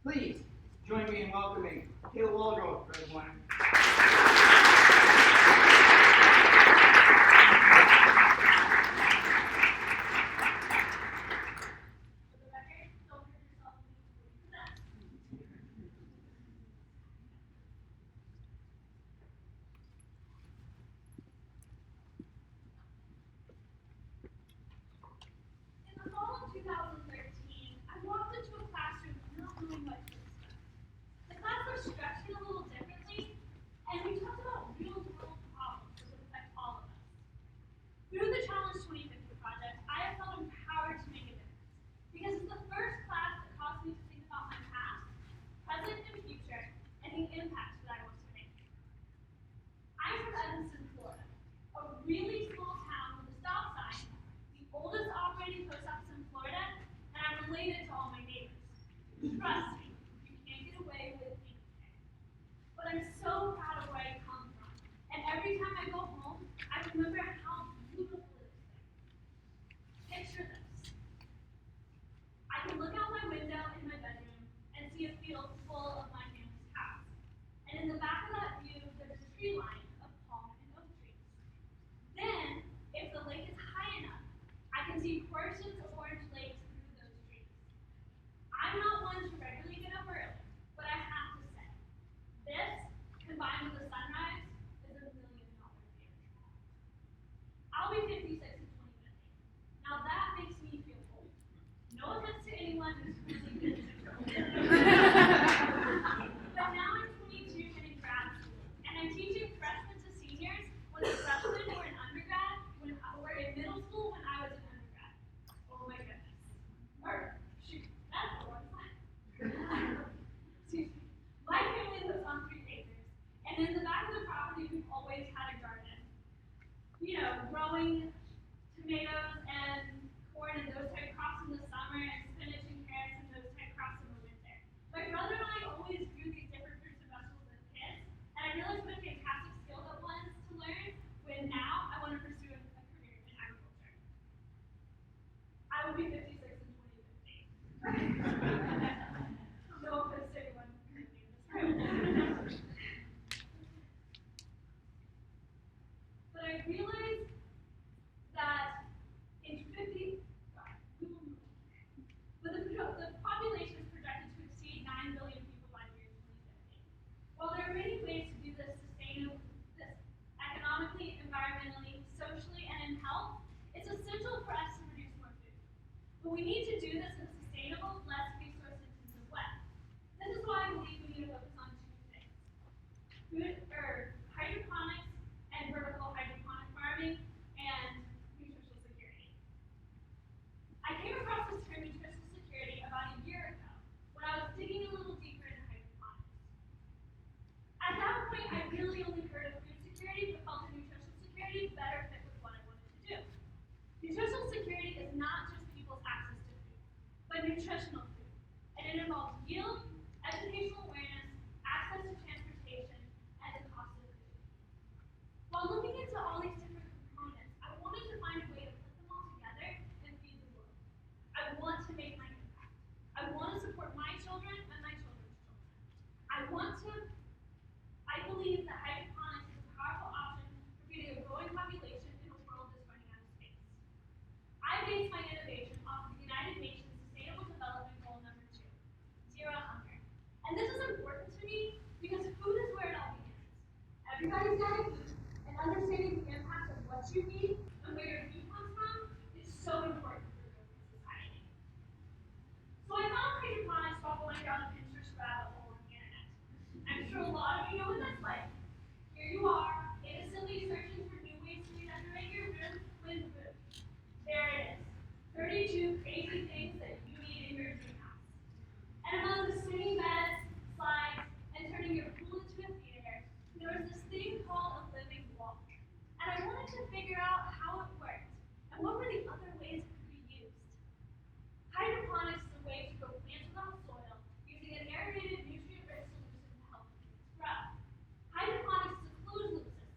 Please join me in welcoming Kayla Waldrop, everyone. In the fall of 2013, I walked into a classroom not knowing what to expect. The class was structured a little differently, and we talked about real-world problems that would affect all of us. Through the Challenge 2050 project, I have felt empowered to make a difference, because it's the first class that caused me to think about my past, present, and future, and the impact that I want to make. I'm from Evanston, Florida, a really small town with a stop sign trust me, you can't get away with anything. But I'm so proud of where I come from. And every time I go home, I remember how beautiful it is there. Picture this. I can look out my window in my bedroom and see a field full of my family's house. And in the back of that view, there's a tree line of palm and oak trees. Then, if the lake is high enough, I can see portions of orange lakes through those trees. I'm not one to regularly get up early, but I have to say, this, combined with the sunrise, is $1 million view. I'll be 56 in 2050. Now that makes me feel old. No offense to anyone who's really 56 years old. But now I'm 22 and in grad school, and I'm teaching freshmen to seniors when the freshmen were in undergrad, were in middle school when I was in undergrad. Oh my goodness. Or, shoot, that's the one. Excuse me. My family lives on 3 acres, and in the back of the property, we've always had a garden. You know, growing tomatoes and corn and those type crops in the summer, and spinach and carrots and those type crops in the winter. My brother and I always grew these different fruits and vegetables as kids, and I realized what a fantastic skill that was to learn when now I want to pursue a career in agriculture. I will be 56 in 2050. No offense to anyone currently in this room. But I realized that in 50, we will move. But the population is projected to exceed 9 billion people by the year 2050. While there are many ways to do this economically, environmentally, socially, and in health, it's essential for us to produce more food. But we need to do this in a sustainable, less resource-intensive way. This is why I believe we need to focus on 2 things: hydroponics and vertical hydroponic farming, and nutritional security. I came across this term nutritional security about a year ago when I was digging a little deeper into hydroponics. At that point, I really only heard of food security, but felt that nutritional security better fit with what I wanted to do. Nutritional security is not just people's access to food, but nutritional food. And it involves yield, educational awareness, access to transportation, and the cost of food. While looking into all these different components, I wanted to find a way to put them all together and feed the world. I want to make my impact. I want to support my children and my children's children. I believe that hydroponics is a powerful option for feeding a growing population in a world that's running out of space. I base my innovation off of the United Nations Sustainable Development Goal number 2, zero hunger. And this is important to me because food is where it all begins. Everybody's got to eat, and understanding the impact of what you eat and where your food comes from is so important for growth in society. So I found hydroponics while going down the Pinterest rabbit hole on the internet. I'm sure a lot of you know what that's like. Here you are, innocently searching for new ways to redecorate your room with food. There it is. 32 crazy things that you need in your dream house. And among the swinging beds, slides, and turning your pool into a theater, there was this thing called a living wall. And I wanted to figure out how it worked, and what were the other ways it could be used. Hydroponics is a way to grow plants without soil, using an aerated, nutrient-rich solution to help plants grow. Hydroponics is a closed-loop system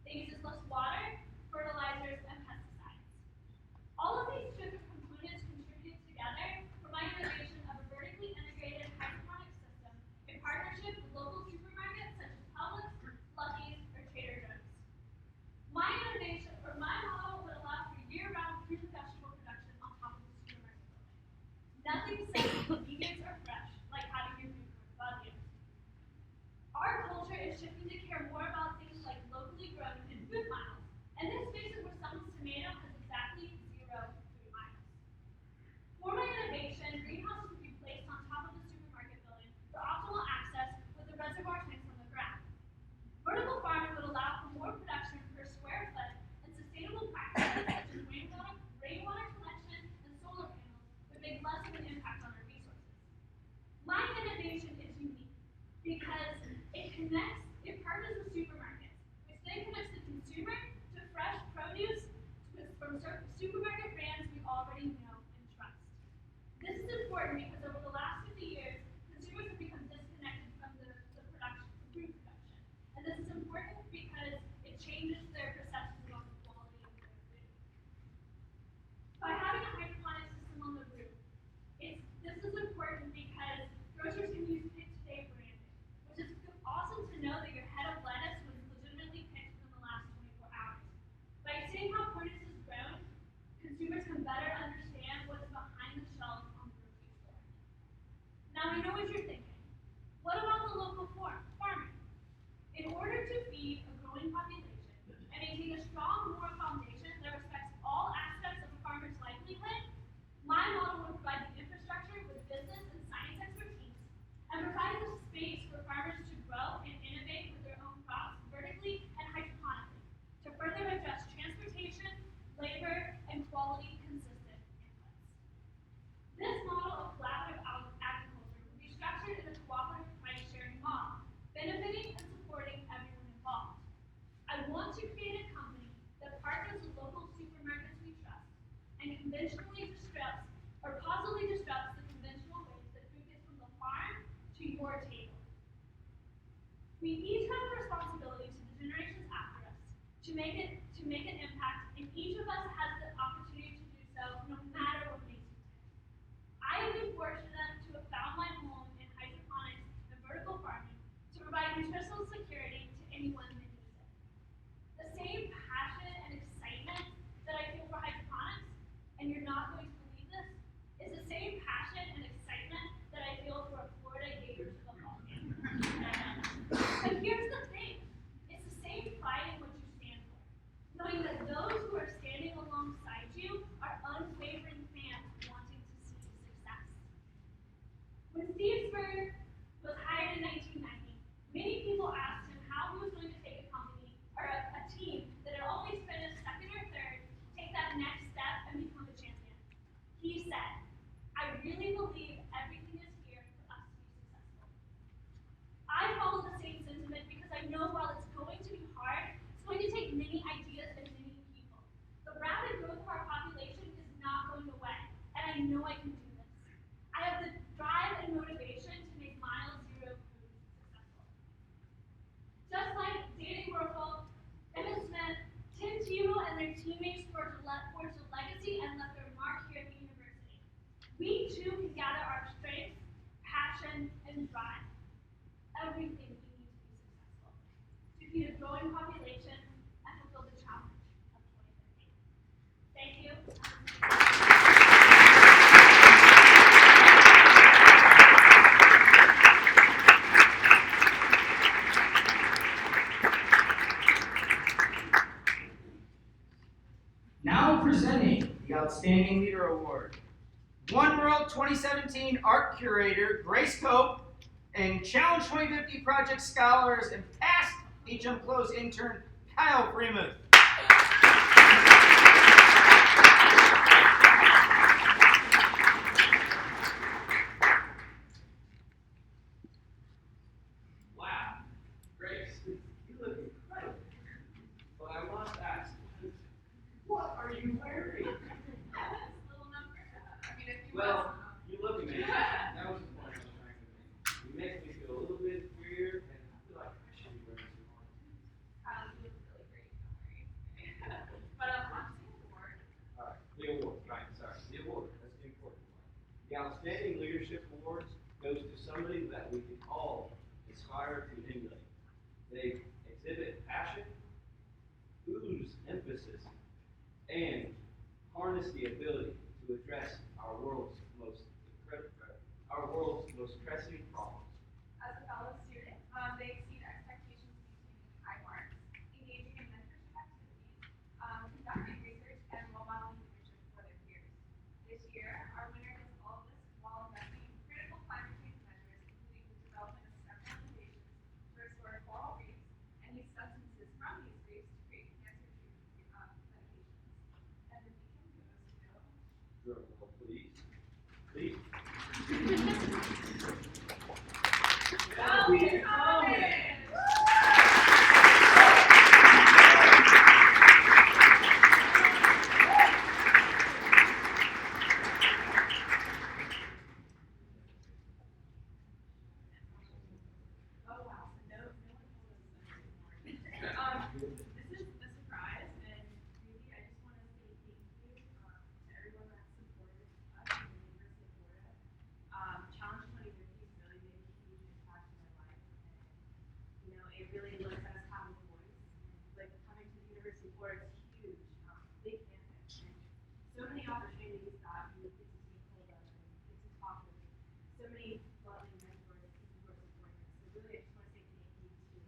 that uses less water, fertilizers, and pesticides. All of these different components contributed together for my innovation of a vertically integrated hydroponic system in partnership with local supermarkets such as Publix, Lucky's, or Trader Joe's. My innovation, or my model, would allow for year-round fruit and vegetable production on top of the supermarket building. Nothing says convenience or fresh like having your food cooked by you. Our culture is shifting to care more about things like locally grown and food miles, and this space where someone's tomato has exactly 0 food miles. For my innovation, greenhouses would be placed on top of the supermarket building for optimal access with the reservoir tanks on the ground. Vertical farming would allow for more production per square foot, and sustainable practices such as rainwater collection and solar panels would make less of an impact on our resources. My innovation is unique because it partners with supermarkets, which then connects the consumer to fresh produce from supermarket brands we already know and trust. This is important because over the last 50 years, to better understand what's behind the shelves on the grocery store. Now I know what you're thinking. What about the local farmer? In order to feed a growing population and maintain a strong moral foundation that respects all aspects of a farmer's livelihood, my model would provide the infrastructure with business and science expertise and provide the space for farmers to grow and innovate with their own crops vertically and hydroponically to further address transportation, labor, and quality consistent inputs. This model of collaborative agriculture would be structured in a cooperative price-sharing model, benefiting and supporting everyone involved. I want to create a company that partners with local supermarkets we trust and conventionally disrupts or positively disrupts the conventional ways that food gets from the farm to your table. We each have a responsibility to the generations after us to make an impact, and each of us has the opportunity to do so no matter what makes you tick. I have been fortunate to have found my home in hydroponics and vertical farming to provide nutritional security to anyone that needs it. The same passion and excitement that I feel for hydroponics, and you're not going to believe this, is the same passion and excitement that I feel for a Florida Gators football game. But here's the thing, it's the same pride in what you stand for, knowing that those who are standing alongside you are unwavering fans wanting to see success. When Steve Spurrier was hired in 1990, many people asked him how he was going to take a company or a team that had always finished second or third, take that next step and become a champion. He said, "I really believe everything is here for us to be successful." I follow the same sentiment because I know while it's going to be hard, it's going to take many ideas and many people. The rapid growth of our population is not going away, and I know I can do this. I have the drive and motivation to make Mile Zero Foods successful. Just like Danny Werfel, Emmett Smith, Tim Tebow, and their teammates forged a legacy and left their mark here at the university, we too can gather our strength, passion, and drive. Everything we need to be successful, to feed a growing population and fulfill the challenge of 2050. Thank you. Now presenting the Outstanding Leader Award. One World 2017 Art Curator Grace Cope and Challenge 2050 Project Scholars and past HM Close intern Kyle Freeman. Wow, Grace, you look incredible. But I must ask, what are you wearing? Well, you look amazing. That was the point I was trying to make. You make me feel a little bit weird, and I feel like I should be wearing some more. You look really great, don't worry. But I'm seeing the award. All right, the award, right, sorry, the award, that's the important one. The Outstanding Leadership Awards goes to somebody that we can all aspire to emulate. They exhibit passion, ooze emphasis, and harness the ability to address our world's most pressing problems. As a fellow student, they exceed expectations, maintaining high marks, engaging in mentorship activities, conducting research, and role modeling leadership for their peers. This year, our winner does all of this while investing in critical climate change measures, including the development of several innovations to restore coral reefs and use substances from these reefs to create cancer treatment medications. And the beacon goes to Drum roll, please. Please. Welcome, Thomas! Oh wow, so no one told us this is a surprise, and really I just want to say thank you to everyone that supported us in the University of Florida. Challenge 2050 has really made a huge impact in my life, and it really lets us have a voice. Like coming to the University of Florida is huge, big campus, and so many opportunities opportunities that you get to take hold of and get to talk with so many lovely mentors and people who are supporting us. So really, I just want to say thank you to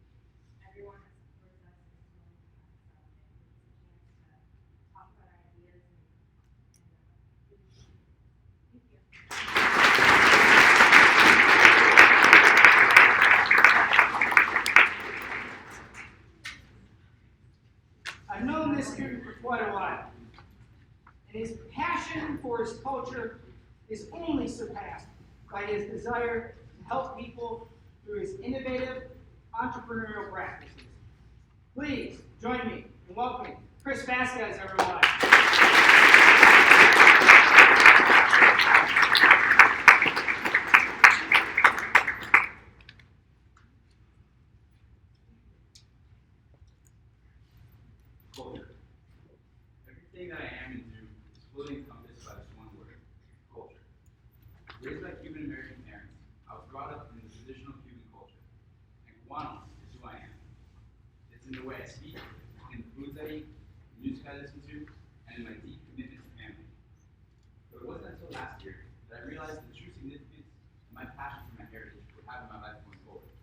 everyone that supports us and is willing to back us up and give us a chance to talk about our ideas and really thank you. I've known this student for quite a while, and his passion for his culture is only surpassed by his desire to help people through his innovative entrepreneurial practices. Please join me in welcoming Chris Vasquez, everyone. Culture. Everything that I am and do is fully encompassed by this one word, culture. Raised by Cuban American parents, I was brought up in the traditional Cuban culture, and Cubano is who I am. It's in the way I speak, in the foods I eat, the music I listen to, and in my deep commitment to family. But it wasn't until last year that I realized the true significance and my passion for my heritage would have in my life going forward.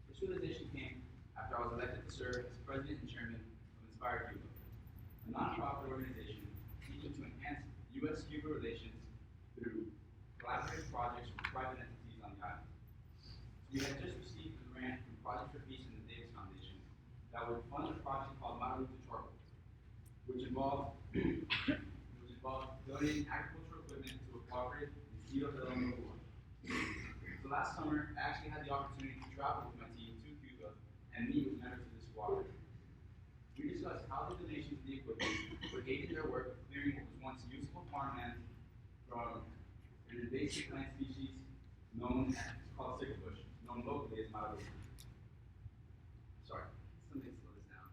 This realization came after I was elected to serve as president and chairman of Inspire Cuba, a nonprofit organization seeking to enhance U.S.-Cuba relations through collaborative projects with private entities on the island. We had just received a grant from Project for Peace and the Davis Foundation that would fund a project called Maraluta Charcoal, which involved donating agricultural equipment to a cooperative in Cito de la Novoa. So last summer, I actually had the opportunity to travel with my team to Cuba and meet with members of this cooperative. We discussed how the donations of the equipment would aid in their work of clearing what was once usable farmland from an invasive plant species known as, called sicklebush, known locally as maraluta. Sorry, something slow this down.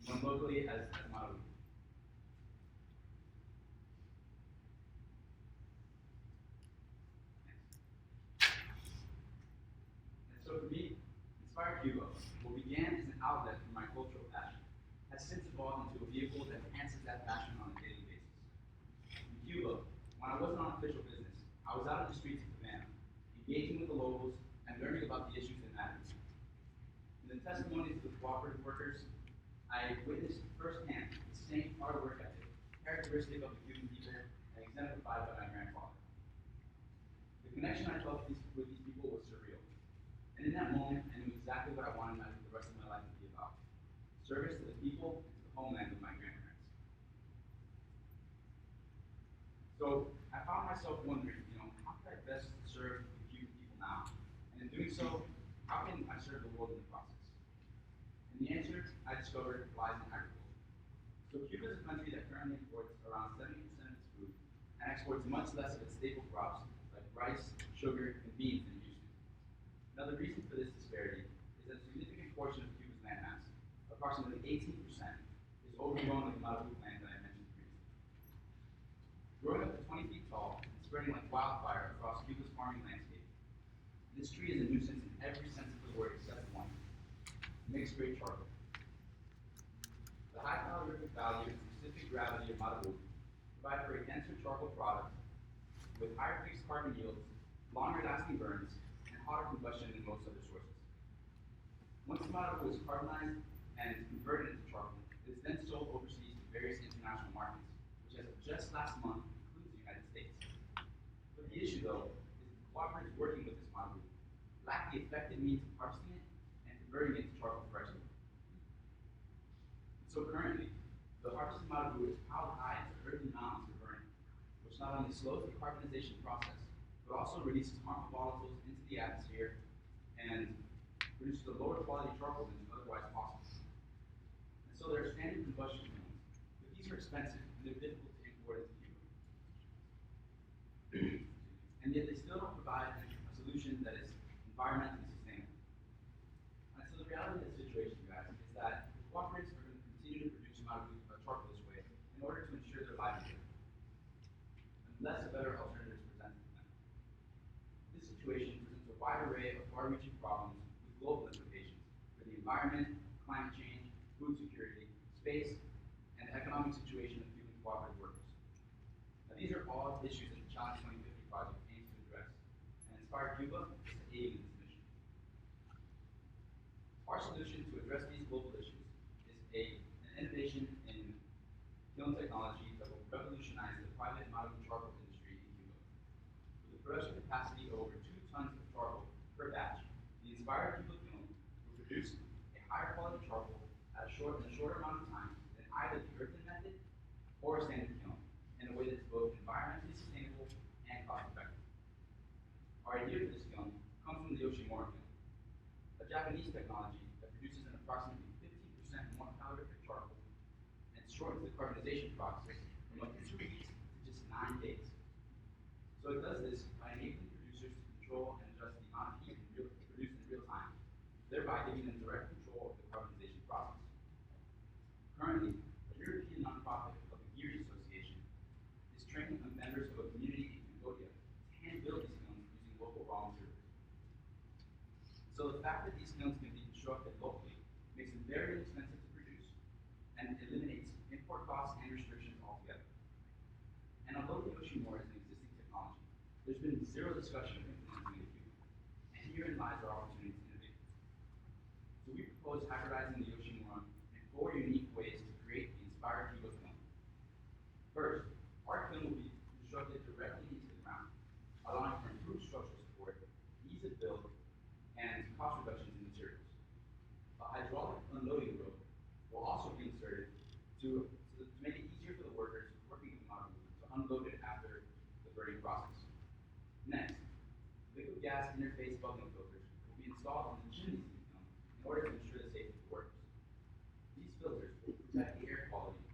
Known locally as maraluta. And so for me, Inspire Cuba, what began as an outlet for my cultural passion, has since evolved into a vehicle that enhances that passion on a daily basis. In Cuba, when I wasn't on official business, I was out in the streets of Havana, engaging with the locals and learning about the issues that mattered. In the testimonies of the cooperative workers, I witnessed firsthand the same hard work ethic, characteristic of the Cuban people and exemplified by my grandfather. The connection I felt with these people was surreal. And in that moment, I knew exactly what I wanted the rest of my life to be about. Service to the people and to the homeland of my grandparents. So I found myself wondering, how could I best serve the Cuban people now? And in doing so, how can I serve the world in the process? And the answer I discovered lies in agriculture. So Cuba is a country that currently imports around 70% of its food and exports much less of its staple crops like rice, sugar, and beans than it used to. Now the reason for this disparity is that a significant portion of Cuba's landmass, approximately 18%, is overgrown with the amount of land that I mentioned previously. Growing up to 20 feet tall and spreading like wildfire across Cuba's farming landscape, this tree is a nuisance in every sense of the word except one: mixed grade charcoal. The high calorific value and specific gravity of Marabu provide for a denser charcoal product with higher fixed carbon yields, longer lasting burns, and hotter combustion than most other sources. Once the Marabu is carbonized and converted into charcoal, it is then sold overseas to various international markets, which as of just last month includes the United States. But the issue though is that the cooperatives working with this Marabu lack the effective means of harvesting it and converting it to charcoal for export. So currently, the harvested Marabu is piled high into earthen mounds for burning, which not only slows the carbonization process, but also releases harmful volatiles into the atmosphere and produces a lower quality charcoal than is otherwise possible. And so there are standard combustion kilns, but these are expensive and they're difficult to import into Cuba. And yet they still don't provide a solution that is environmentally sustainable. And so the reality of the situation, guys, is that the cooperatives are going to continue to produce charcoal this way in order to ensure their livelihood, unless a better alternative is presented to them. This situation presents a wide array of far-reaching problems with global implications for the environment, climate change, food security, space, and and the economic situation of human cooperative workers. Now, these are all issues that the Challenge 2050 project aims to address, and Inspire Cuba is to aid in this mission. Our solution to address these global issues is an innovation in kiln technology that will revolutionize the private modern charcoal industry in Cuba. With a production capacity of over 2 tons of charcoal per batch, the Inspire Cuba kiln will produce a higher quality charcoal in a shorter amount of time than either the earthen method or a standard kiln, in a way that's both environmentally sustainable and cost effective. Our idea for this kiln comes from the Yoshimura kiln, a Japanese technology that produces an approximately 15% more calorific charcoal and shortens the carbonization process from up to 2 weeks to just 9 days. So it does this by enabling producers to control and adjust the amount of heat produced in real time, thereby giving them direct control of the carbonization process. Currently, a European nonprofit called the Gears Association is training members of a community in Cambodia to hand build these kilns using local raw materials. So the fact that these kilns can be constructed locally makes them very inexpensive to produce and eliminates import costs and restrictions altogether. And although the Yoshimura is an existing technology, there's been zero discussion of implementing it in Cuba. And herein lies our opportunity to innovate. So we propose hybridizing the Yoshimura in 4 unique ways to create the Inspire Cuba kiln. First, our kiln will be constructed directly into the ground, allowing for improved structural support, ease of build, and cost reductions in materials. A hydraulic unloading rope will also be inserted to make it easier for the workers working with the model to unload it after the burning process. Next, liquid gas interface bubbling filters will be installed in the chimneys of the kiln in order to ensure the safety of the workers. These filters will protect the air quality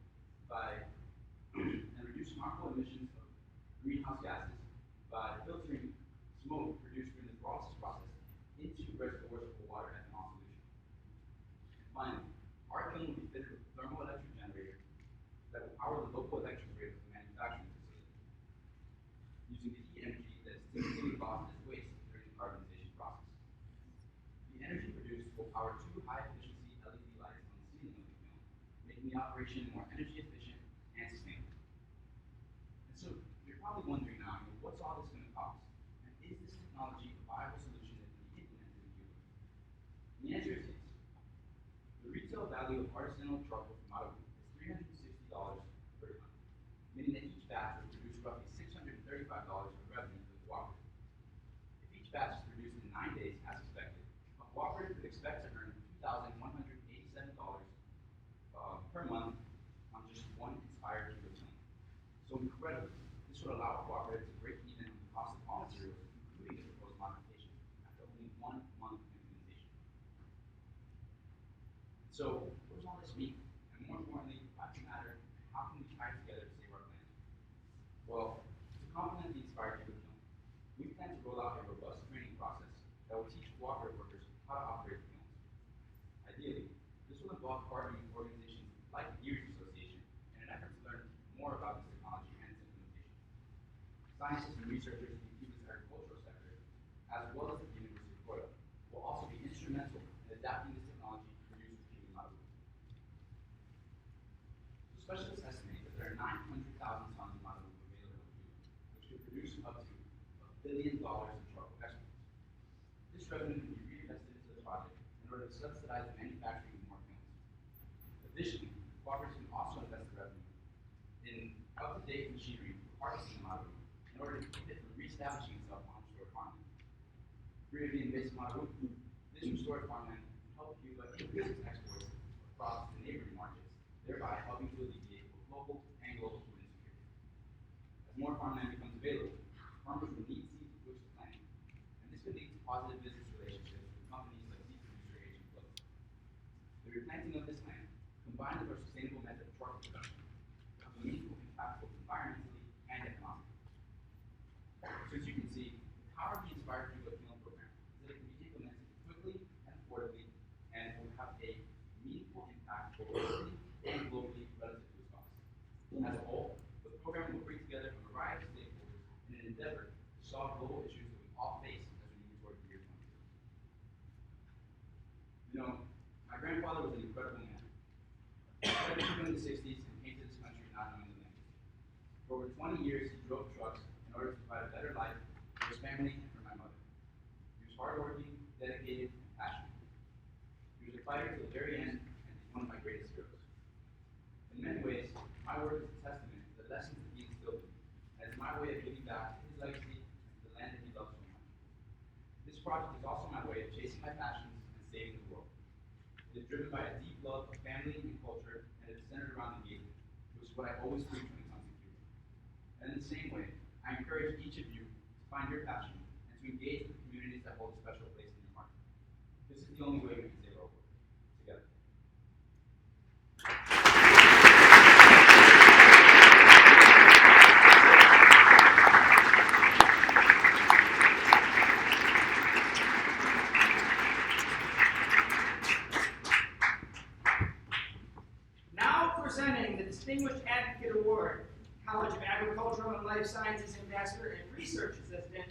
and reduce harmful emissions of greenhouse gases by filtering smoke produced during the pyrolysis process into reservoirs of water ethanol solution. And finally, our kiln will be fitted with a thermoelectric generator that will power the local electric grid of the manufacturing facility, using the heat energy that is typically lost as waste during the carbonization process. The energy produced will power 2 high-efficiency LED lights on the ceiling of the kiln, making the operation more energy efficient and sustainable. And so you're probably wondering now, what's all this going to cost? And is this technology a viable solution that can be implemented in Cuba? And the answer is yes. The retail value of artisanal charcoal from Marabu is $360 per ton, meaning that each batch will produce roughly $635 of revenue for the cooperative. If each batch is produced in 9 days as expected, a cooperative could expect to earn $2,187 per month on just one Inspire Cuba kiln. So incredibly, this would allow a cooperative to break even on the cost of all materials, including the proposed modification, after only 1 month of implementation. So what does all this mean? And more importantly, why does it matter? How can we tie it together to save our planet? Well, to complement the Inspire Cuba kiln, we plan to roll out a robust training process that will teach cooperative workers how to operate the kilns. Ideally, this will involve partnering with organizations like the Gears Association in an effort to learn more about this technology and its implementation. Scientists and researchers in Cuba's agricultural sector, as well as at the University of Florida, will also be instrumental in adapting this technology for use with Cuban model. So specialists estimate that there are 900,000 tons of model available in Cuba, which could produce up to $1 billion in charcoal exports. This revenue can be reinvested into the project in order to subsidize the manufacturing of more kilns. Additionally, cooperatives can also invest the revenue in up-to-date machinery for harvesting the model in order to keep it from reestablishing itself on restored farmland. Caribbean-based model, this restored farmland can help Cuba increase its exports across the neighboring markets, thereby helping to alleviate both local and global food insecurity. As more farmland becomes available, farmers will need seed to push the plant, and this could lead to positive business relationships with companies like seed producer Asian Flows. The replanting of this land, combined with our sustainable method of charcoal production, will have a meaningful impact both environmentally and economically. So as you can see, the power of the Inspire Cuba kiln program is that it can be implemented quickly and affordably, and will have a meaningful impact both locally and globally relative to its costs. As a whole, the program will bring together a variety of stakeholders in an endeavor to solve global issues that we all face as we move toward the year 2050. You know, my grandfather was an incredible man. He started in the 60s and came For over 20 years, he drove trucks in order to provide a better life for his family and for my mother. He was hardworking, dedicated, and passionate. He was a fighter to the very end, and he's one of my greatest heroes. In many ways, my work is a testament to the lessons that he instilled in me, and it's my way of giving back to his legacy and to the land that he loves so much. This project is also my way of chasing my passions and saving the world. It is driven by a deep love of family and culture, and it is centered around engagement, which is what I always preach when it comes to Cuba. And in the same way, I encourage each of you to find your passion and to engage with communities that hold a special place in your heart. This is the only way we can save our world, together. Now presenting the Distinguished Advocate Award, College of Agricultural and Life Sciences Ambassador and Research Assistant,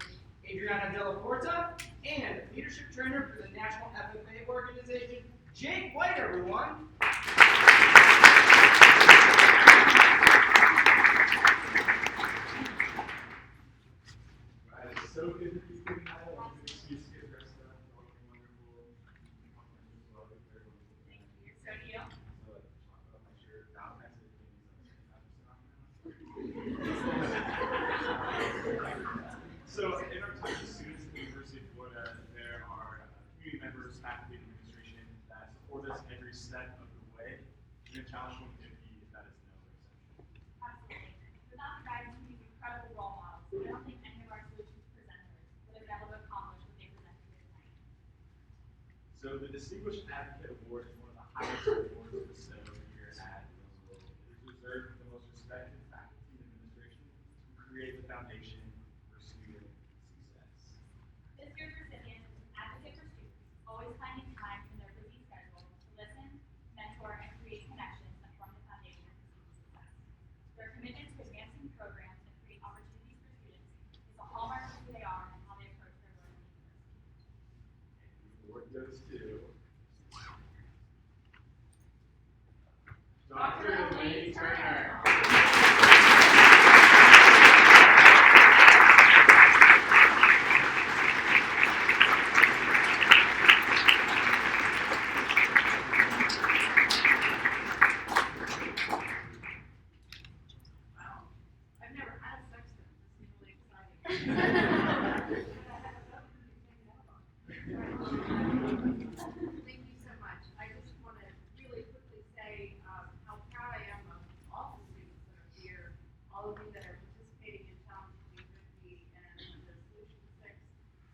Adriana Della Porta, and Leadership Trainer for the National FFA Organization, Jake White, everyone. Right, it's so good to be here. I have an excuse to get dressed up. All wonderful. Thank you. So do you. My shirt, Valentine's Day So in our time as students at the University of Florida, there are community members, faculty, and administration that support us every step of the way. And the challenge will be if that is no exception. Absolutely. Without the guidance from these incredible role models, I don't think any of our solutions presenters would have been able to accomplish what they presented here tonight. So the Distinguished Advocate Award is one of the highest awards bestowed here at Roosevelt. It is reserved for the most respected faculty and administration who create the foundation for student success. This year's recipient is an advocate for students, always finding time in their busy schedule to listen, mentor, and create connections that form the foundation for student success. Their commitment to advancing programs and create opportunities for students is a hallmark of who they are and how they approach their work at the university. The award goes to Dr. Elaine Turner. I've never had a sextant. This is really exciting. Thank you so much. I just want to really quickly say how proud I am of all the students that are here, all of you that are participating in Challenge 2050, and the Solution 6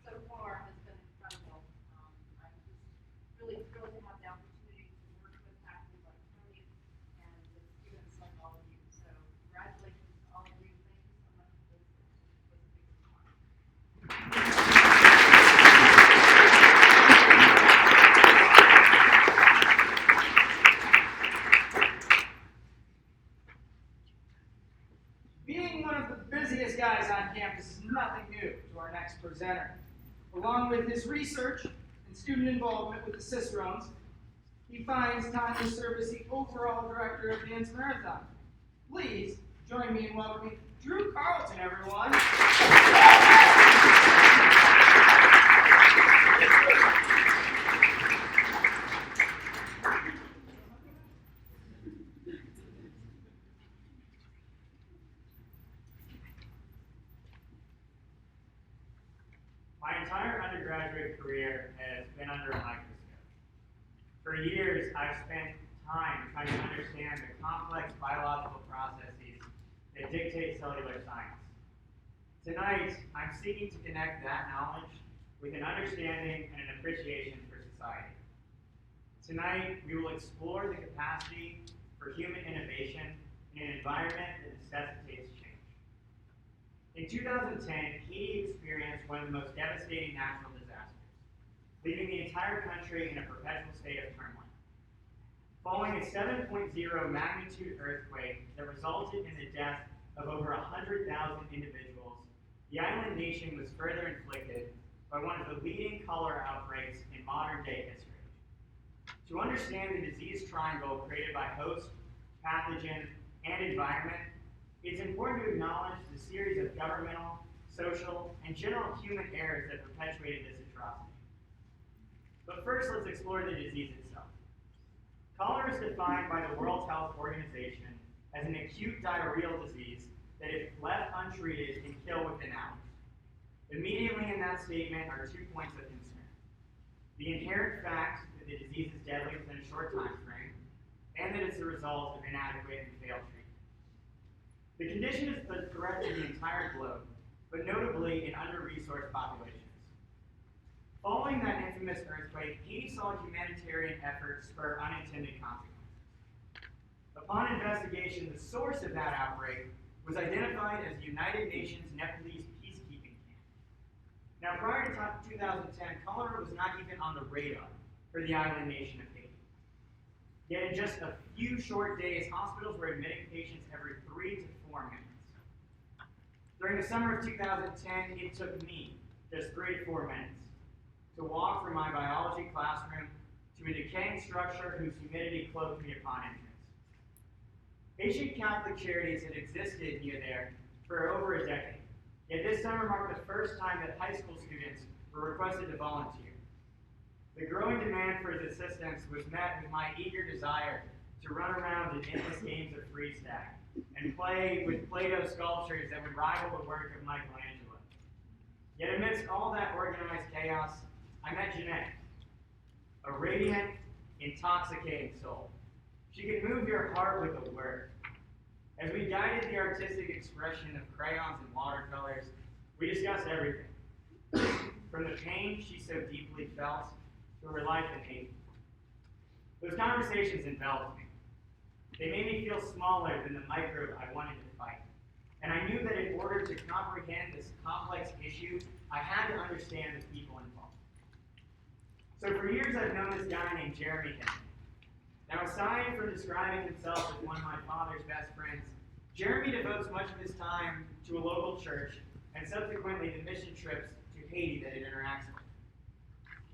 so far has been incredible. I'm just really thrilled to have the opportunity to work with faculty like Tony and with students like all of you. So congratulations to all of you. Thank you so much for this. It was a big support. Being one of the busiest guys on campus is nothing new to our next presenter. Along with his research and student involvement with the Cicerones, he finds time to serve as the overall director of Dance Marathon. Please join me in welcoming Drew Carlton, everyone. My entire undergraduate career has been under a microscope. For years, I've spent time trying to understand the complex biological processes that dictate cellular science. Tonight, I'm seeking to connect that knowledge with an understanding and an appreciation for society. Tonight, we will explore the capacity for human innovation in an environment that necessitates change. In 2010, Haiti experienced one of the most devastating natural disasters, leaving the entire country in a perpetual state of turmoil. Following a 7.0 magnitude earthquake that resulted in the death of over 100,000 individuals, the island nation was further inflicted by one of the leading cholera outbreaks in modern-day history. To understand the disease triangle created by host, pathogen, and environment, it's important to acknowledge the series of governmental, social, and general human errors that perpetuated this atrocity. But first, let's explore the disease itself. Cholera is defined by the World Health Organization as an acute diarrheal disease that, if left untreated, can kill within hours. Immediately in that statement are 2 points of concern: the inherent fact that the disease is deadly within a short time frame, and that it's a result of inadequate and failed treatment. The condition is the threat to the entire globe, but notably in under-resourced populations. Following that infamous earthquake, Haiti saw humanitarian efforts spur unintended consequences. Upon investigation, the source of that outbreak was identified as the United Nations Nepalese peacekeeping camp. Now, prior to 2010, cholera was not even on the radar for the island nation of Haiti. Yet in just a few short days, hospitals were admitting patients every 3 to 4 minutes. During the summer of 2010, it took me just 3 to 4 minutes to walk from my biology classroom to a decaying structure whose humidity cloaked me upon entrance. Haitian Catholic Charities had existed near there for over a decade, yet this summer marked the first time that high school students were requested to volunteer. The growing demand for its assistance was met with my eager desire to run around in endless games of freeze tag and play with Play-Doh sculptures that would rival the work of Michelangelo. Yet amidst all that organized chaos, I met Jeanette, a radiant, intoxicating soul. She could move your heart with a word. As we guided the artistic expression of crayons and watercolors, we discussed everything. From the pain she so deeply felt to her life in Haiti. Those conversations enveloped me. They made me feel smaller than the microbe I wanted to fight. And I knew that in order to comprehend this complex issue, I had to understand the people involved. So for years I've known this guy named Jeremy Henry. Now, aside from describing himself as one of my father's best friends, Jeremy devotes much of his time to a local church and subsequently the mission trips to Haiti that it interacts with.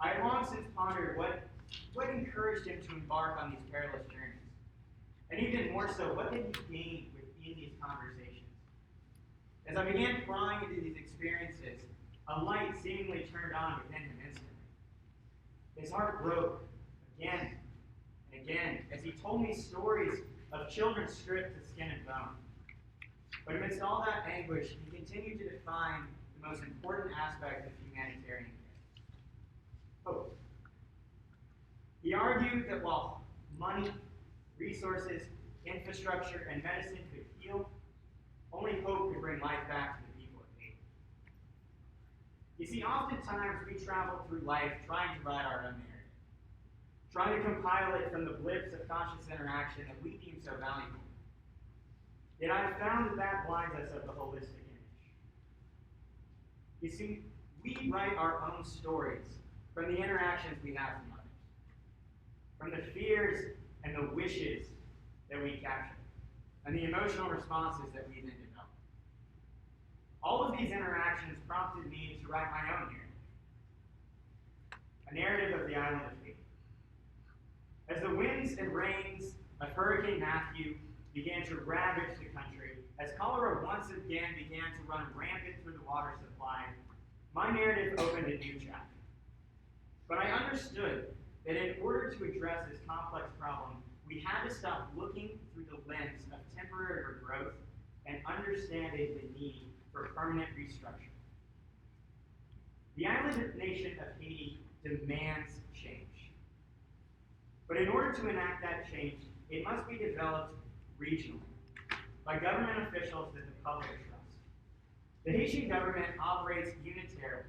I have long since pondered what encouraged him to embark on these perilous journeys. And even more so, what did he gain within these conversations? As I began prying into these experiences, a light seemingly turned on within him instantly. His heart broke again and again as he told me stories of children stripped to skin and bone. But amidst all that anguish, he continued to define the most important aspect of humanitarian care: hope. He argued that while money, resources, infrastructure, and medicine could heal, only hope could bring life back to the people of Haiti. You see, oftentimes we travel through life trying to write our own narrative, trying to compile it from the blips of conscious interaction that we deem so valuable. Yet I have found that that blinds us of the holistic image. You see, we write our own stories from the interactions we have from others, from the fears and the wishes that we capture, and the emotional responses that we then develop. All of these interactions prompted me to write my own narrative, a narrative of the island of Haiti. As the winds and rains of Hurricane Matthew began to ravage the country, as cholera once again began to run rampant through the water supply, my narrative opened a new chapter. But I understood that in order to address this complex problem, we had to stop looking through the lens of temporary growth and understanding the need for permanent restructuring. The island nation of Haiti demands change. But in order to enact that change, it must be developed regionally by government officials that the public trust. The Haitian government operates unitarily,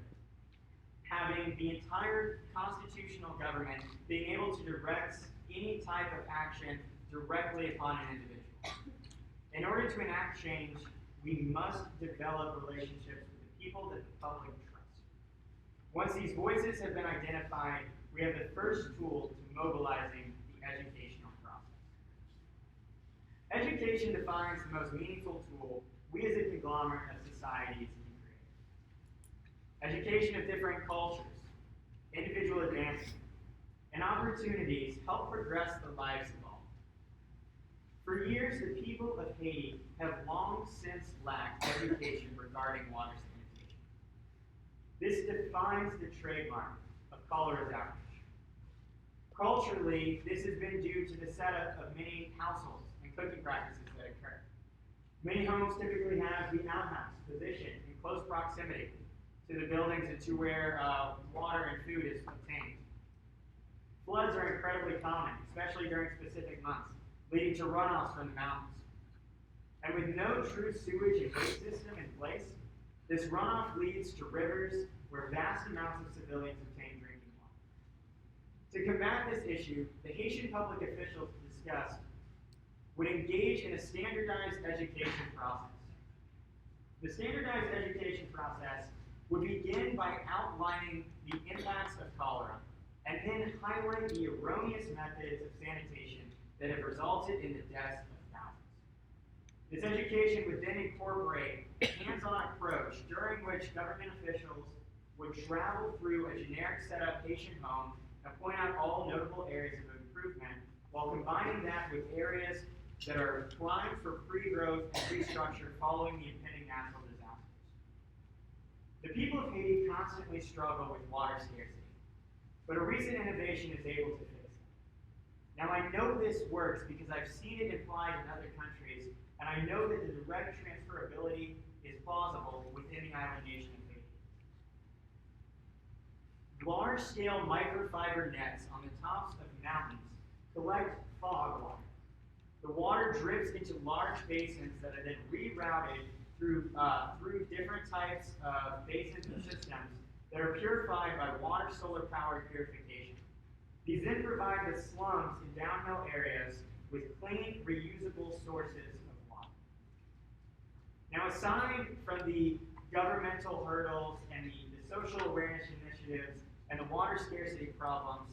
having the entire constitutional government being able to direct any type of action directly upon an individual. In order to enact change, we must develop relationships with the people that the public trust. Once these voices have been identified, we have the first tool to mobilizing the educational process. Education defines the most meaningful tool we as a conglomerate of societies can create. Education of different cultures, individual advancement, and opportunities help progress the lives of all. For years, the people of Haiti have long since lacked education regarding water sanitation. This defines the trademark of cholera's outreach. Culturally, this has been due to the setup of many households and cooking practices that occur. Many homes typically have the outhouse positioned in close proximity to the buildings and to where water and food is obtained. Floods are incredibly common, especially during specific months, leading to runoffs from the mountains. And with no true sewage and waste system in place, this runoff leads to rivers where vast amounts of civilians obtain drinking water. To combat this issue, the Haitian public officials discussed would engage in a standardized education process. The standardized education process would begin by outlining the impacts of cholera and then highlight the erroneous methods of sanitation that have resulted in the deaths of thousands. This education would then incorporate a hands-on approach during which government officials would travel through a generic setup Haitian home and point out all notable areas of improvement while combining that with areas that are primed for pre-growth and restructure following the impending natural disasters. The people of Haiti constantly struggle with water scarcity, but a recent innovation is able to fix it. Now I know this works because I've seen it applied in other countries, and I know that the direct transferability is plausible within the island nation of Haiti. Large-scale microfiber nets on the tops of mountains collect fog water. The water drips into large basins that are then rerouted through different types of basins and systems that are purified by water solar powered purification. These then provide the slums in downhill areas with clean, reusable sources of water. Now, aside from the governmental hurdles and the social awareness initiatives and the water scarcity problems,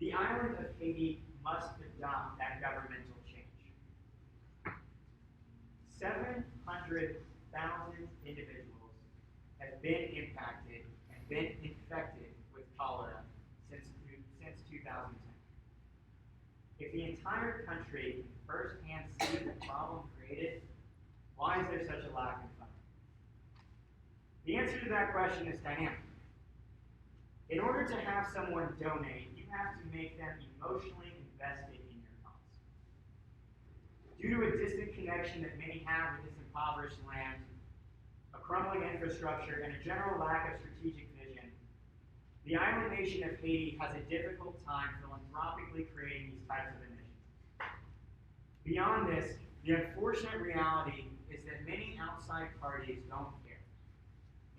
the island of Haiti must adopt that governmental change. 700,000 individuals have been impacted and been infected with cholera since 2010. If the entire country can firsthand see the problem created, why is there such a lack of funding? The answer to that question is dynamic. In order to have someone donate, you have to make them emotionally invested in your cause. Due to a distant connection that many have with this impoverished land, a crumbling infrastructure, and a general lack of strategic vision, the island nation of Haiti has a difficult time philanthropically creating these types of initiatives. Beyond this, the unfortunate reality is that many outside parties don't care,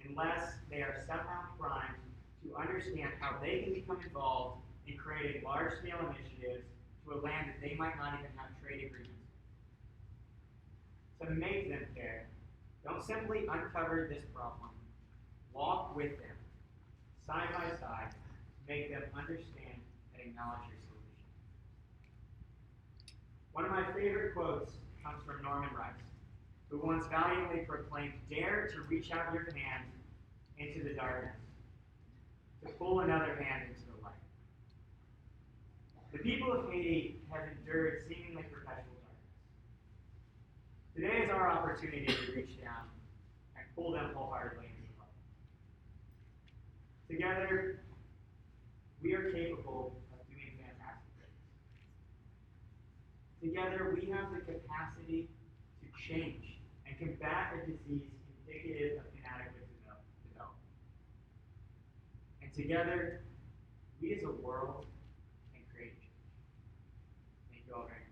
unless they are somehow primed to understand how they can become involved in creating large-scale initiatives to a land that they might not even have trade agreements with. To make them care, don't simply uncover this problem. Walk with them, side by side, make them understand and acknowledge your solution. One of my favorite quotes comes from Norman Rice, who once valiantly proclaimed, "Dare to reach out your hand into the darkness, to pull another hand into the light." The people of Haiti have endured seemingly perpetual darkness. Today is our opportunity to reach down and pull them wholeheartedly into the light. Together, we are capable of doing fantastic things. Together, we have the capacity to change and combat a disease indicative of inadequate development. And together, we as a world can create change. Thank you all very much.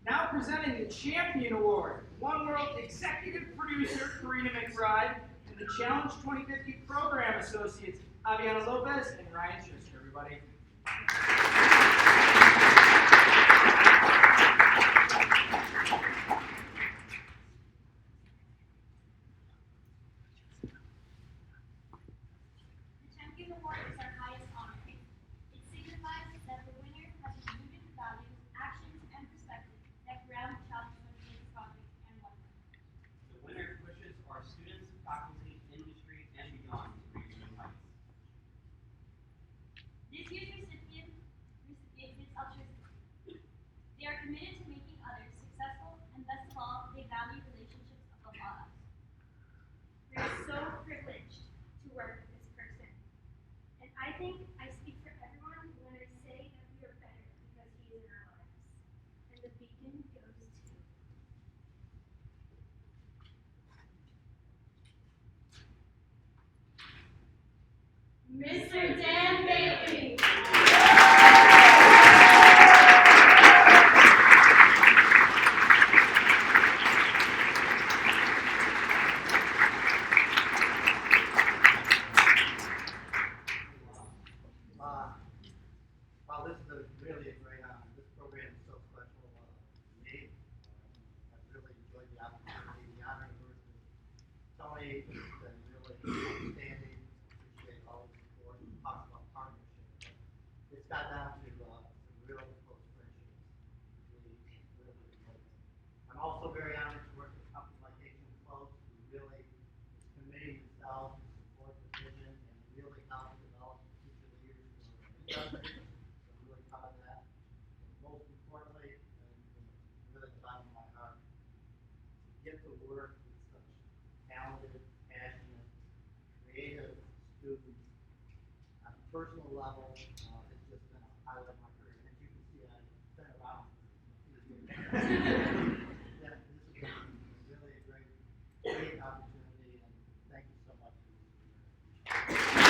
Now presenting the Champion Award, One World Executive Producer Karina McBride, and the Challenge 2050 Program Associates Aviana Lopez and Ryan Schuster, everybody. The Champion Award is our highest honor. It signifies that the winner has included the values, actions, and perspectives that ground the Challenge 2050 project and whatnot. The winner pushes our students, faculty, industry, and beyond Mr. Dan Bailey. Wow, this is really a great honor. This program is so special to me. I've really enjoyed the opportunity. The honor of working with Tony has been really outstanding. Appreciate all the support. We talked about partnership. It's got down to some real close friendships. Really enjoyed it. I'm also very honored to work with companies like Asian Close, who really is committing themselves to support the vision and really help develop future leaders for the industry. Really proud of that. And most importantly, and really the bottom of my heart, to get to work with such talented, passionate, creative students on a personal level, it's just been a highlight of my career. And as you can see, I've been around for a few years. Yeah, this has been really a great opportunity, and thank you so much for this career.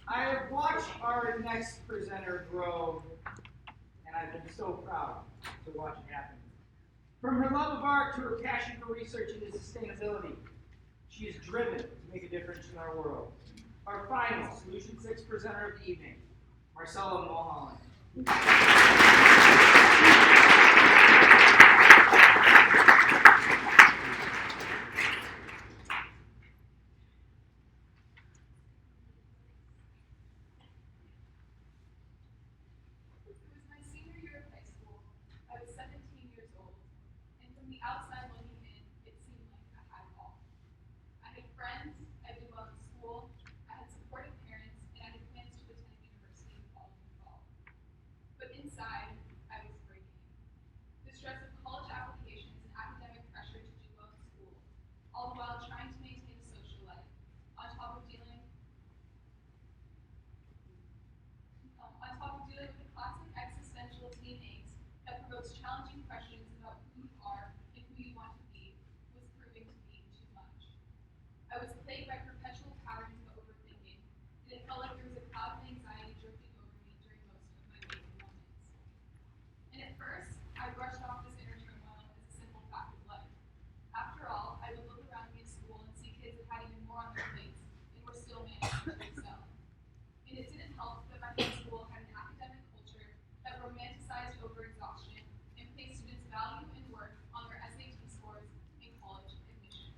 I have watched our next presenter grow, and I've been so proud to watch it happen. From her love of art to her passion for research into sustainability, she is driven to make a difference in our world. Our final Solution 6 presenter of the evening, Marcella Mulholland. It was my senior year of high school. I was 17 years old, and from the outside looking in, it seemed like I had it all. I had friends, I did well in school, I had supportive parents, and I had plans to attend university the following fall. But inside, I was breaking. The stress of college applications and academic pressure to do well in school, all the while trying to maintain a social life, on top of dealing with the classic existential teen angst that provokes challenging questions about who you are and who you want to be, was proving to be too much. I was plagued by perpetual patterns of overthinking, and it felt like there was a cloud of anxiety drifting over me during most of my waking moments. And at first, I brushed off this inner turmoil as a simple fact of life. After all, I would look around me at school and see kids that had even more on their plates and were still managing to excel. And it didn't help that my high school had an academic culture that romanticized overexhaustion and placed students' value and worth on their SAT scores and college admissions.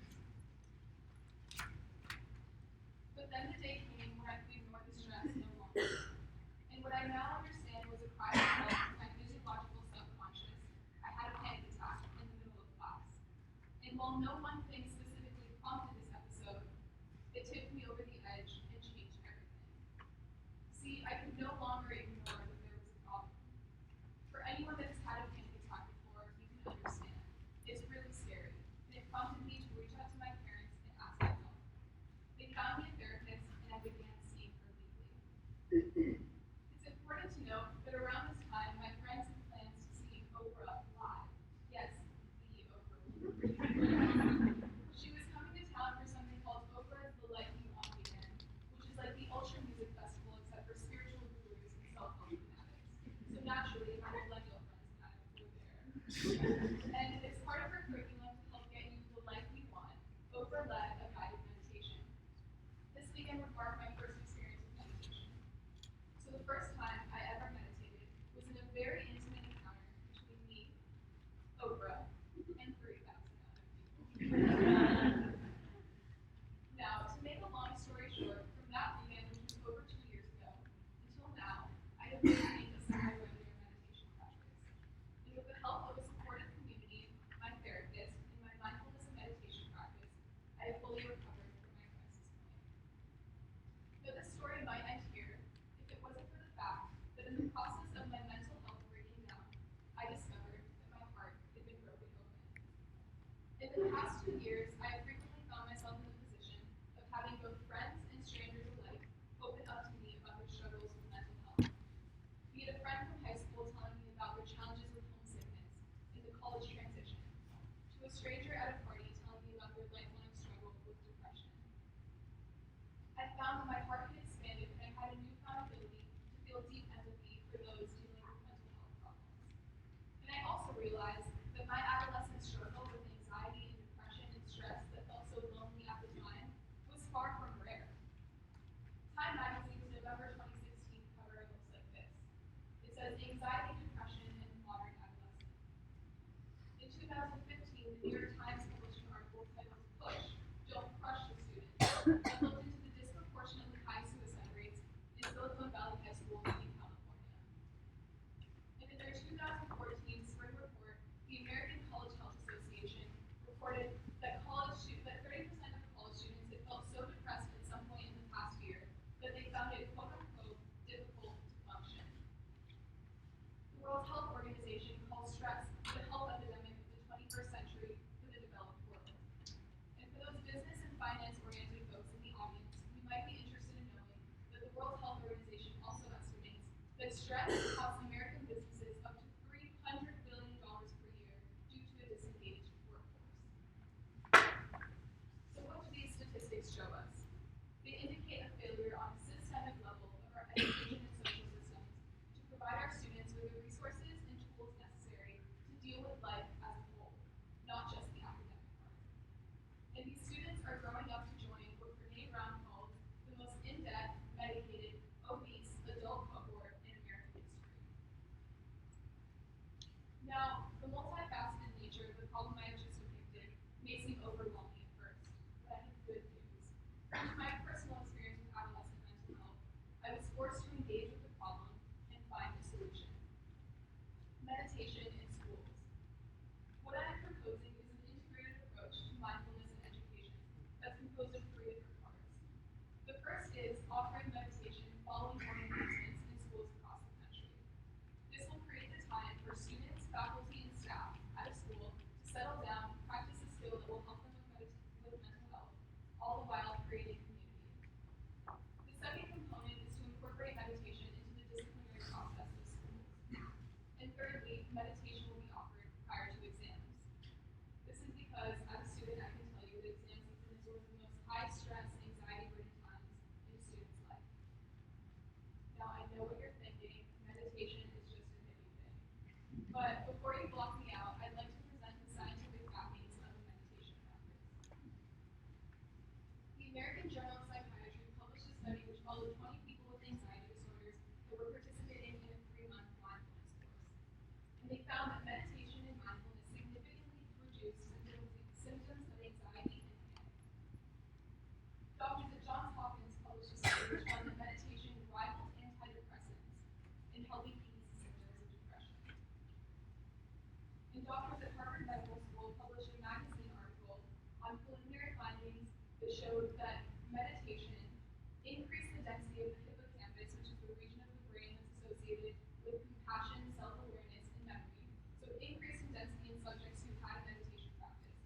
But then the day came when I could ignore the stress no longer. And what I now understand was a cry for help from my physiological subconscious. I had a panic attack in the middle of class. And while no one thing specifically prompted this episode, it tipped me over the edge and changed everything. See, I could no longer ignore that there was a problem. For anyone that has had a panic attack before, you can understand. It's really scary, and it prompted me to reach out to my parents and ask for help. They found me a therapist, and I began seeing her weekly. It's important to note that around this time, my friends had plans to see Oprah live. Yes, the Oprah. She was coming to town for something called Oprah's The Life You Want Weekend, which is like the ultra music festival except for spiritual gurus and self-help fanatics. So naturally, my millennial friends and I were there. And as part of her curriculum to help get you the life you want, Oprah led a guided meditation. This weekend would mark my first experience with meditation. So the first time I ever meditated was in a very intimate encounter between me, Oprah, and 3,000 other people. Now, to make a long story short, from that weekend, which was over 2 years ago, until now, I have maintained a semi-regular meditation practice. And with the help of a supportive community, my therapist, and my mindfulness and meditation practice, I have fully recovered from my crisis point. Though this story might end here, if it wasn't for the fact that in the process of my mental health breaking down, I discovered that my heart had been broken open. In the past 2 years, I have frequently found myself in the position of having both friends and strangers alike open up to me about their struggles with mental health. Be it a the New York Times published an article titled "Push, Don't Crush the Student," that looked into the disproportionately high suicide rates in Silicon Valley high schools in California. And in their 2014 spring report, the American College Health Association reported that 30% of college students had felt so depressed at some point in the past year that they found it quote-unquote difficult to function. The World Health Organization calls stress the health epidemic of the 21st century for the developed world. And for those business and finance-oriented folks in the audience, you might be interested in knowing that the World Health Organization also estimates that stress costs American businesses up to $300 billion per year due to a disengaged workforce. So what do these statistics show us? They indicate a failure on a systemic level of our education and social systems to provide our students with the resources and tools necessary to deal with life as a whole, not just the academic part. And these students are growing up to join what Brene Brown calls the most in-debt, medicated, obese adult cohort in American history. Now, the multifaceted nature of the problem I have just depicted may seem overwhelming at first, but I have good news. Due to my personal experience with adolescent mental health, I was forced to engage with the problem and find a solution. Meditation in schools. What I am proposing is an integrated approach to mindfulness and education that's composed of 3 different parts. The first is offering meditation following morning announcements in schools across the country. This will create the time for students, faculty, and staff at a school to settle down, practice a skill that will help them with mental health, all the while creating community. The second component is to incorporate meditation into the disciplinary process of schools. And thirdly, meditation will be offered prior to exams. This is because, as a student, I can tell you that exam season is one of the most high-stress, anxiety-ridden times in a student's life. Now, I know what you're thinking, meditation is just a hippie thing. But before you block me out, I'd like to present the scientific backings of the meditation practice. The American Journal of Psychiatry published a study which followed 20 people with anxiety disorders that were participating in a 3-month mindfulness course. And they found that meditation and mindfulness significantly reduced symptoms of anxiety and panic. Doctors at Johns Hopkins published a study which found that meditation rivaled antidepressants in helping ease symptoms of depression. And doctors at Harvard Medical School published a magazine article on preliminary findings that showed that meditation increased the density of the hippocampus, which is the region of the brain that's associated with compassion, self-awareness, and memory. So it increased in density in subjects who had a meditation practice.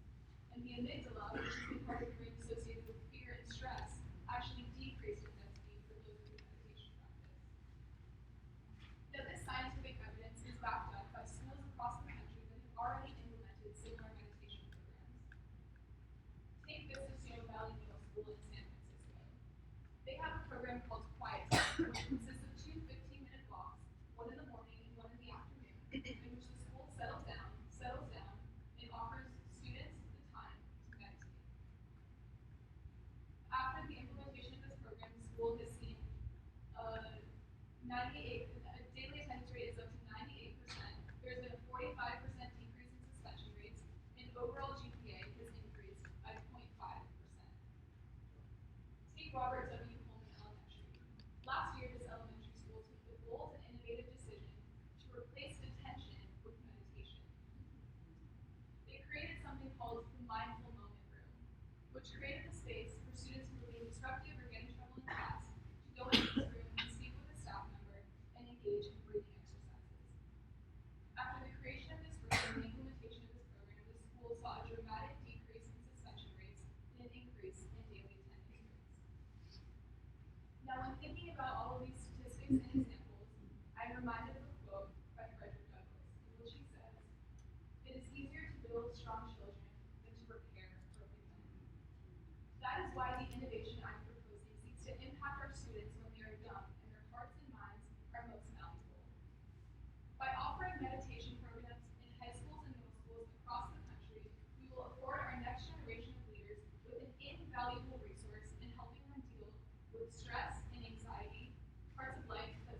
And the amygdala, which is the part of the brain associated with fear and stress, actually decreased in density for those with a meditation practice. Now, this scientific evidence is backed up by schools across the country that have already implemented similar meditation programs. Take Vista Valley Middle School in San Francisco. They have a program called Quiet Time, which consists of 2 15-minute blocks, one in the morning and one in the afternoon, in which the school settles down, and offers students the time to meditate. After the implementation of this program, the school has seen daily attendance rate is up to 98%. There's been a 45% decrease in suspension rates, and overall GPA has increased by 0.5%. Take Robert W. Pullman Elementary. Last year, this elementary school took the bold and innovative decision to replace detention with meditation. They created something called the Mindful Moment Room, which created a space for students who were being disruptive or getting in trouble in class to go into this room and speak with a staff member and engage in breathing exercises. After the creation of this room and the implementation of this program, the school saw a dramatic decrease in suspension rates and an increase in daily attendance rates. Now, when thinking about all of these statistics and examples, I'm reminded of a quote by Frederick Douglass, in which he says, "It is easier to build strong children than to repair broken men." That is why the innovation I'm proposing seeks to impact our students when they are young and their hearts and minds are most malleable. By offering meditation programs in high schools and middle schools across the country, we will afford our next generation of leaders with an invaluable resource in helping them deal with stress and anxiety, parts of life that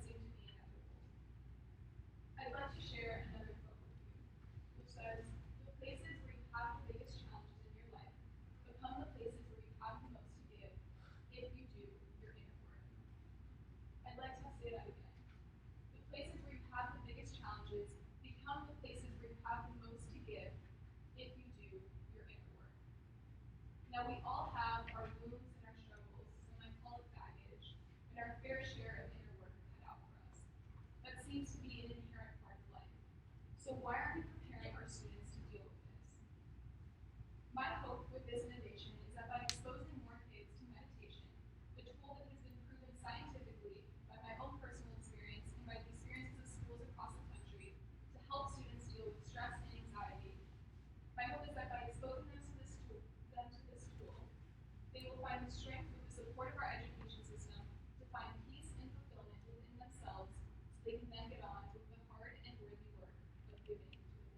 Now we all have our wounds and our struggles, some might call it baggage, and our fair share of inner work cut out for us. That seems to be an inherent part of life. So why aren't we preparing our students to deal with this? My hope with this innovation is that by exposing more kids to meditation, the tool that has been proven scientifically by my own personal experience and by the experiences of schools across the country to help students deal with stress and anxiety, my hope is that by exposing them to this tool, they will find the strength with the support of our education system to find peace and fulfillment within themselves so they can then get on with the hard and worthy work of giving to the world.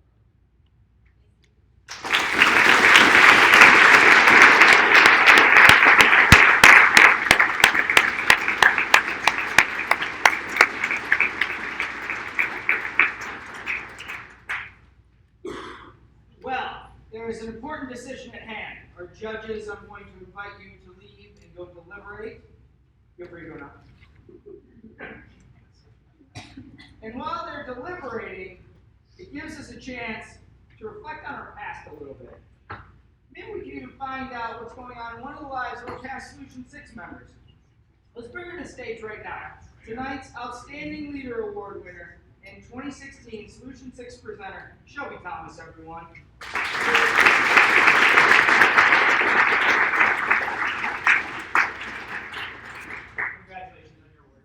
Well, there is an important decision at hand. Our judges, I'm going to invite you to leave and go deliberate. Feel free to go now. And while they're deliberating, it gives us a chance to reflect on our past a little bit. Maybe we can even find out what's going on in one of the lives of our past Solution 6 members. Let's bring her to the stage right now. Tonight's Outstanding Leader Award winner and 2016 Solution 6 presenter, Shelby Thomas, everyone. Congratulations on your award.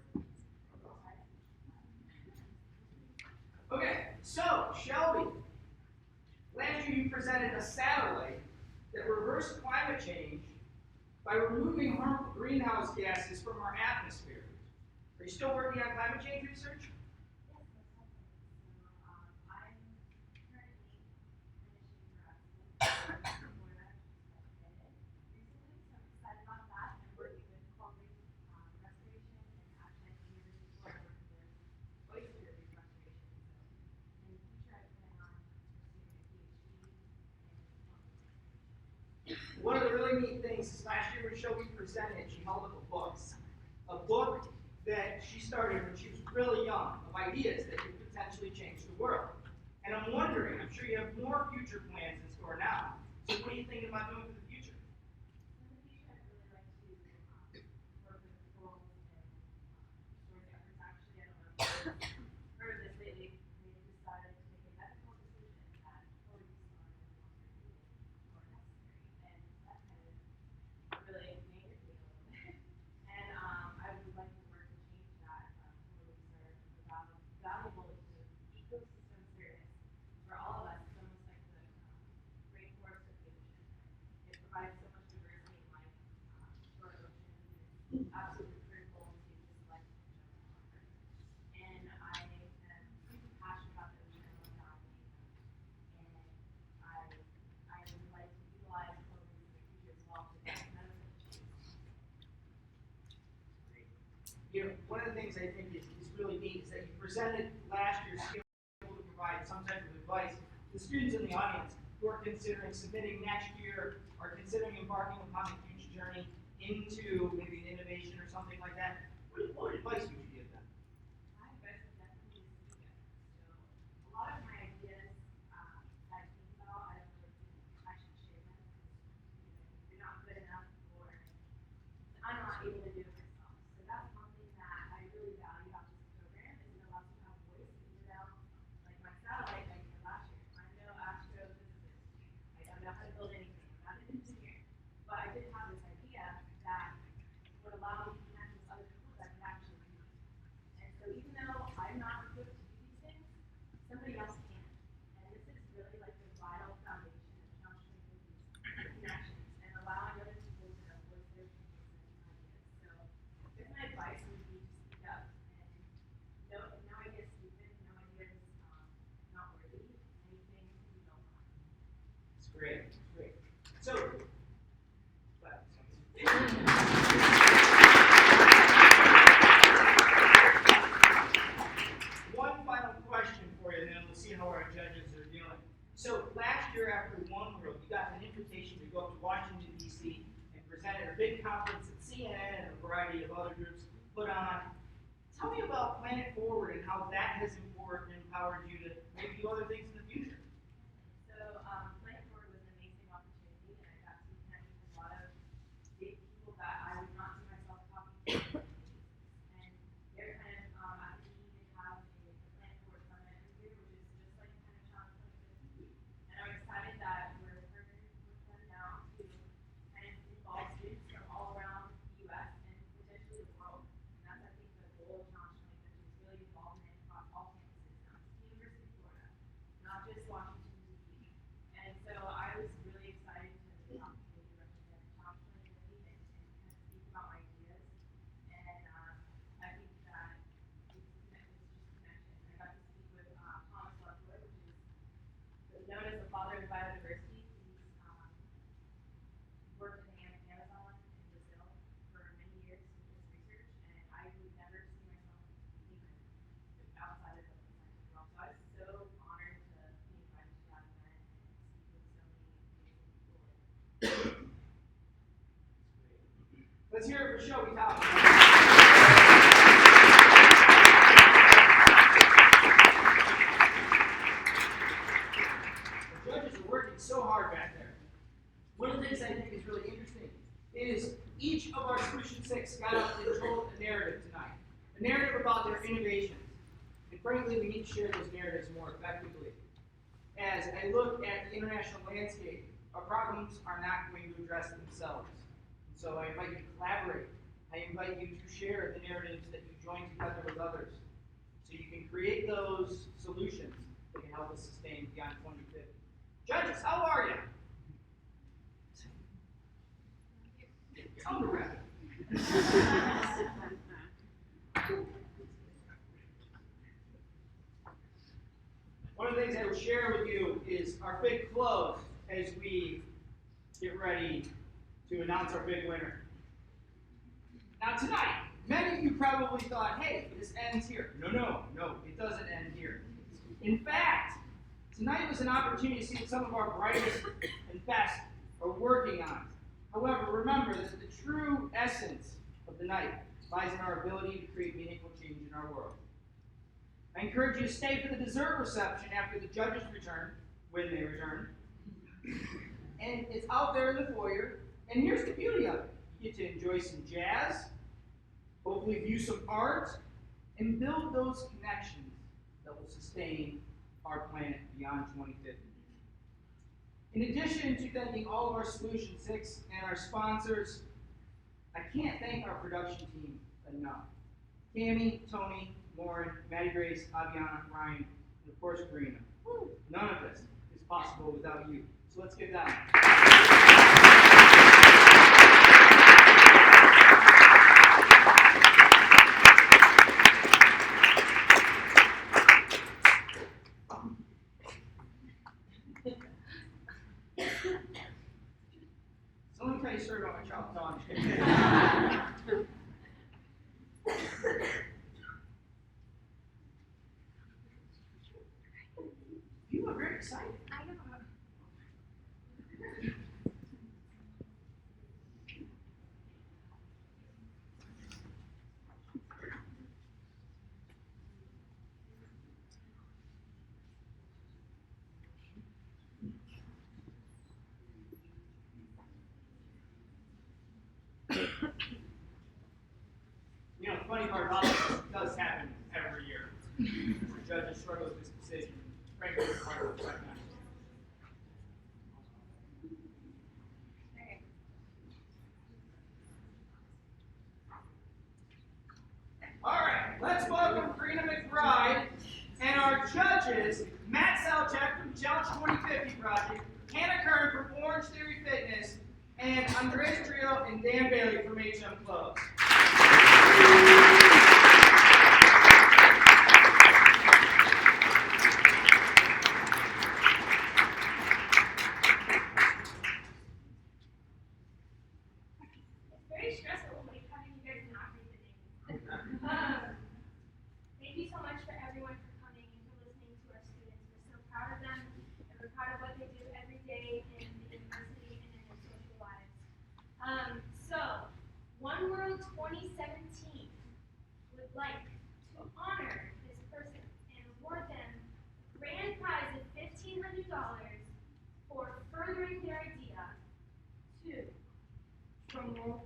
Okay, so Shelby, last year you presented a satellite that reversed climate change by removing harmful greenhouse gases from our atmosphere. Are you still working on climate change research? One of the really neat things is last year when Shelby presented, she held up a book that she started when she was really young, of ideas that could potentially change the world. And I'm wondering, I'm sure you have more future plans in store now, so what are you thinking about doing for the future? You know, one of the things I think is really neat is that you presented last year's skill to provide some type of advice to students in the audience who are considering submitting next year or considering embarking upon a huge journey into maybe an innovation or something like that. What advice would you give them? My advice would definitely be to speak up. So a lot of my ideas that I think about, I don't really actually share them because they're not good enough or I'm not able to do it myself. So that's one thing that I really value about this program is it allows you to have a voice, even though, like my satellite, like last year, I'm no astrophysicist. I don't know how to build anything. I'm not an engineer. But I did have this idea that would allow me to connect with other people that could actually do it. And so even though I'm not equipped to do these things, somebody else can. And this is really like the vital foundation of trying to make these connections and allowing other people to voice their opinions and ideas. So just my advice would be to speak up and no idea is stupid, no idea is not worthy. Anything can be built on. It's great. It's great. So, one final question for you, and then we'll see how our judges are doing. So last year after One World, you got an invitation to go up to Washington, D.C. and present at a big conference that CNN and a variety of other groups put on. Tell me about Planet Forward and how that has empowered you to maybe do other things in the future. So Planet Forward was an amazing opportunity, and I got to connect with a lot of Let's hear it for Shelby Thomas. The judges are working so hard back there. One of the things I think is really interesting is each of our Solution 6 got up and told a narrative tonight. A narrative about their innovations. And frankly, we need to share those narratives more effectively. As I look at the international landscape, our problems are not going to address themselves. And so I invite you to collaborate. I invite you to share the narratives that you join together with others. So you can create those solutions that can help us sustain beyond 2050. Judges, how are you? Tell me about it. One of the things I will share with you is our big close as we get ready to announce our big winner. Now tonight, many of you probably thought, hey, this ends here. No, it doesn't end here. In fact, tonight was an opportunity to see what some of our brightest and best are working on. However, remember that the true essence of the night lies in our ability to create meaningful change in our world. I encourage you to stay for the dessert reception after the judges return, when they return. And it's out there in the foyer. And here's the beauty of it. You get to enjoy some jazz, hopefully view some art, and build those connections that will sustain our planet beyond 2050. In addition to thanking all of our Solution 6 and our sponsors, I can't thank our production team enough. Tammy, Tony, Lauren, Maddie Grace, Aviana, Ryan, and of course Karina. None of this is possible without you. So let's get that. So let me tell you a story about my child, Tony. You are very excited. I know. You know, the funny part about this does happen every year. The judges struggle with this decision. Frankly, it's part of the recognized. All right, let's welcome Karina McBride and our judges, Matt Salchek from Challenge 2050 Project, Hannah Kern from Orange Theory Fitness, and Andres Trio and Dan Bailey from HM Clothes. It's very stressful, like having you guys not read the names. Thank you so much for everyone for coming and for listening to our students. We're so proud of them, and we're proud of what they do every day in the university and in their social lives. So, One World 2017 would like to honor this person and award them a grand prize of $1,500 for furthering their idea to promote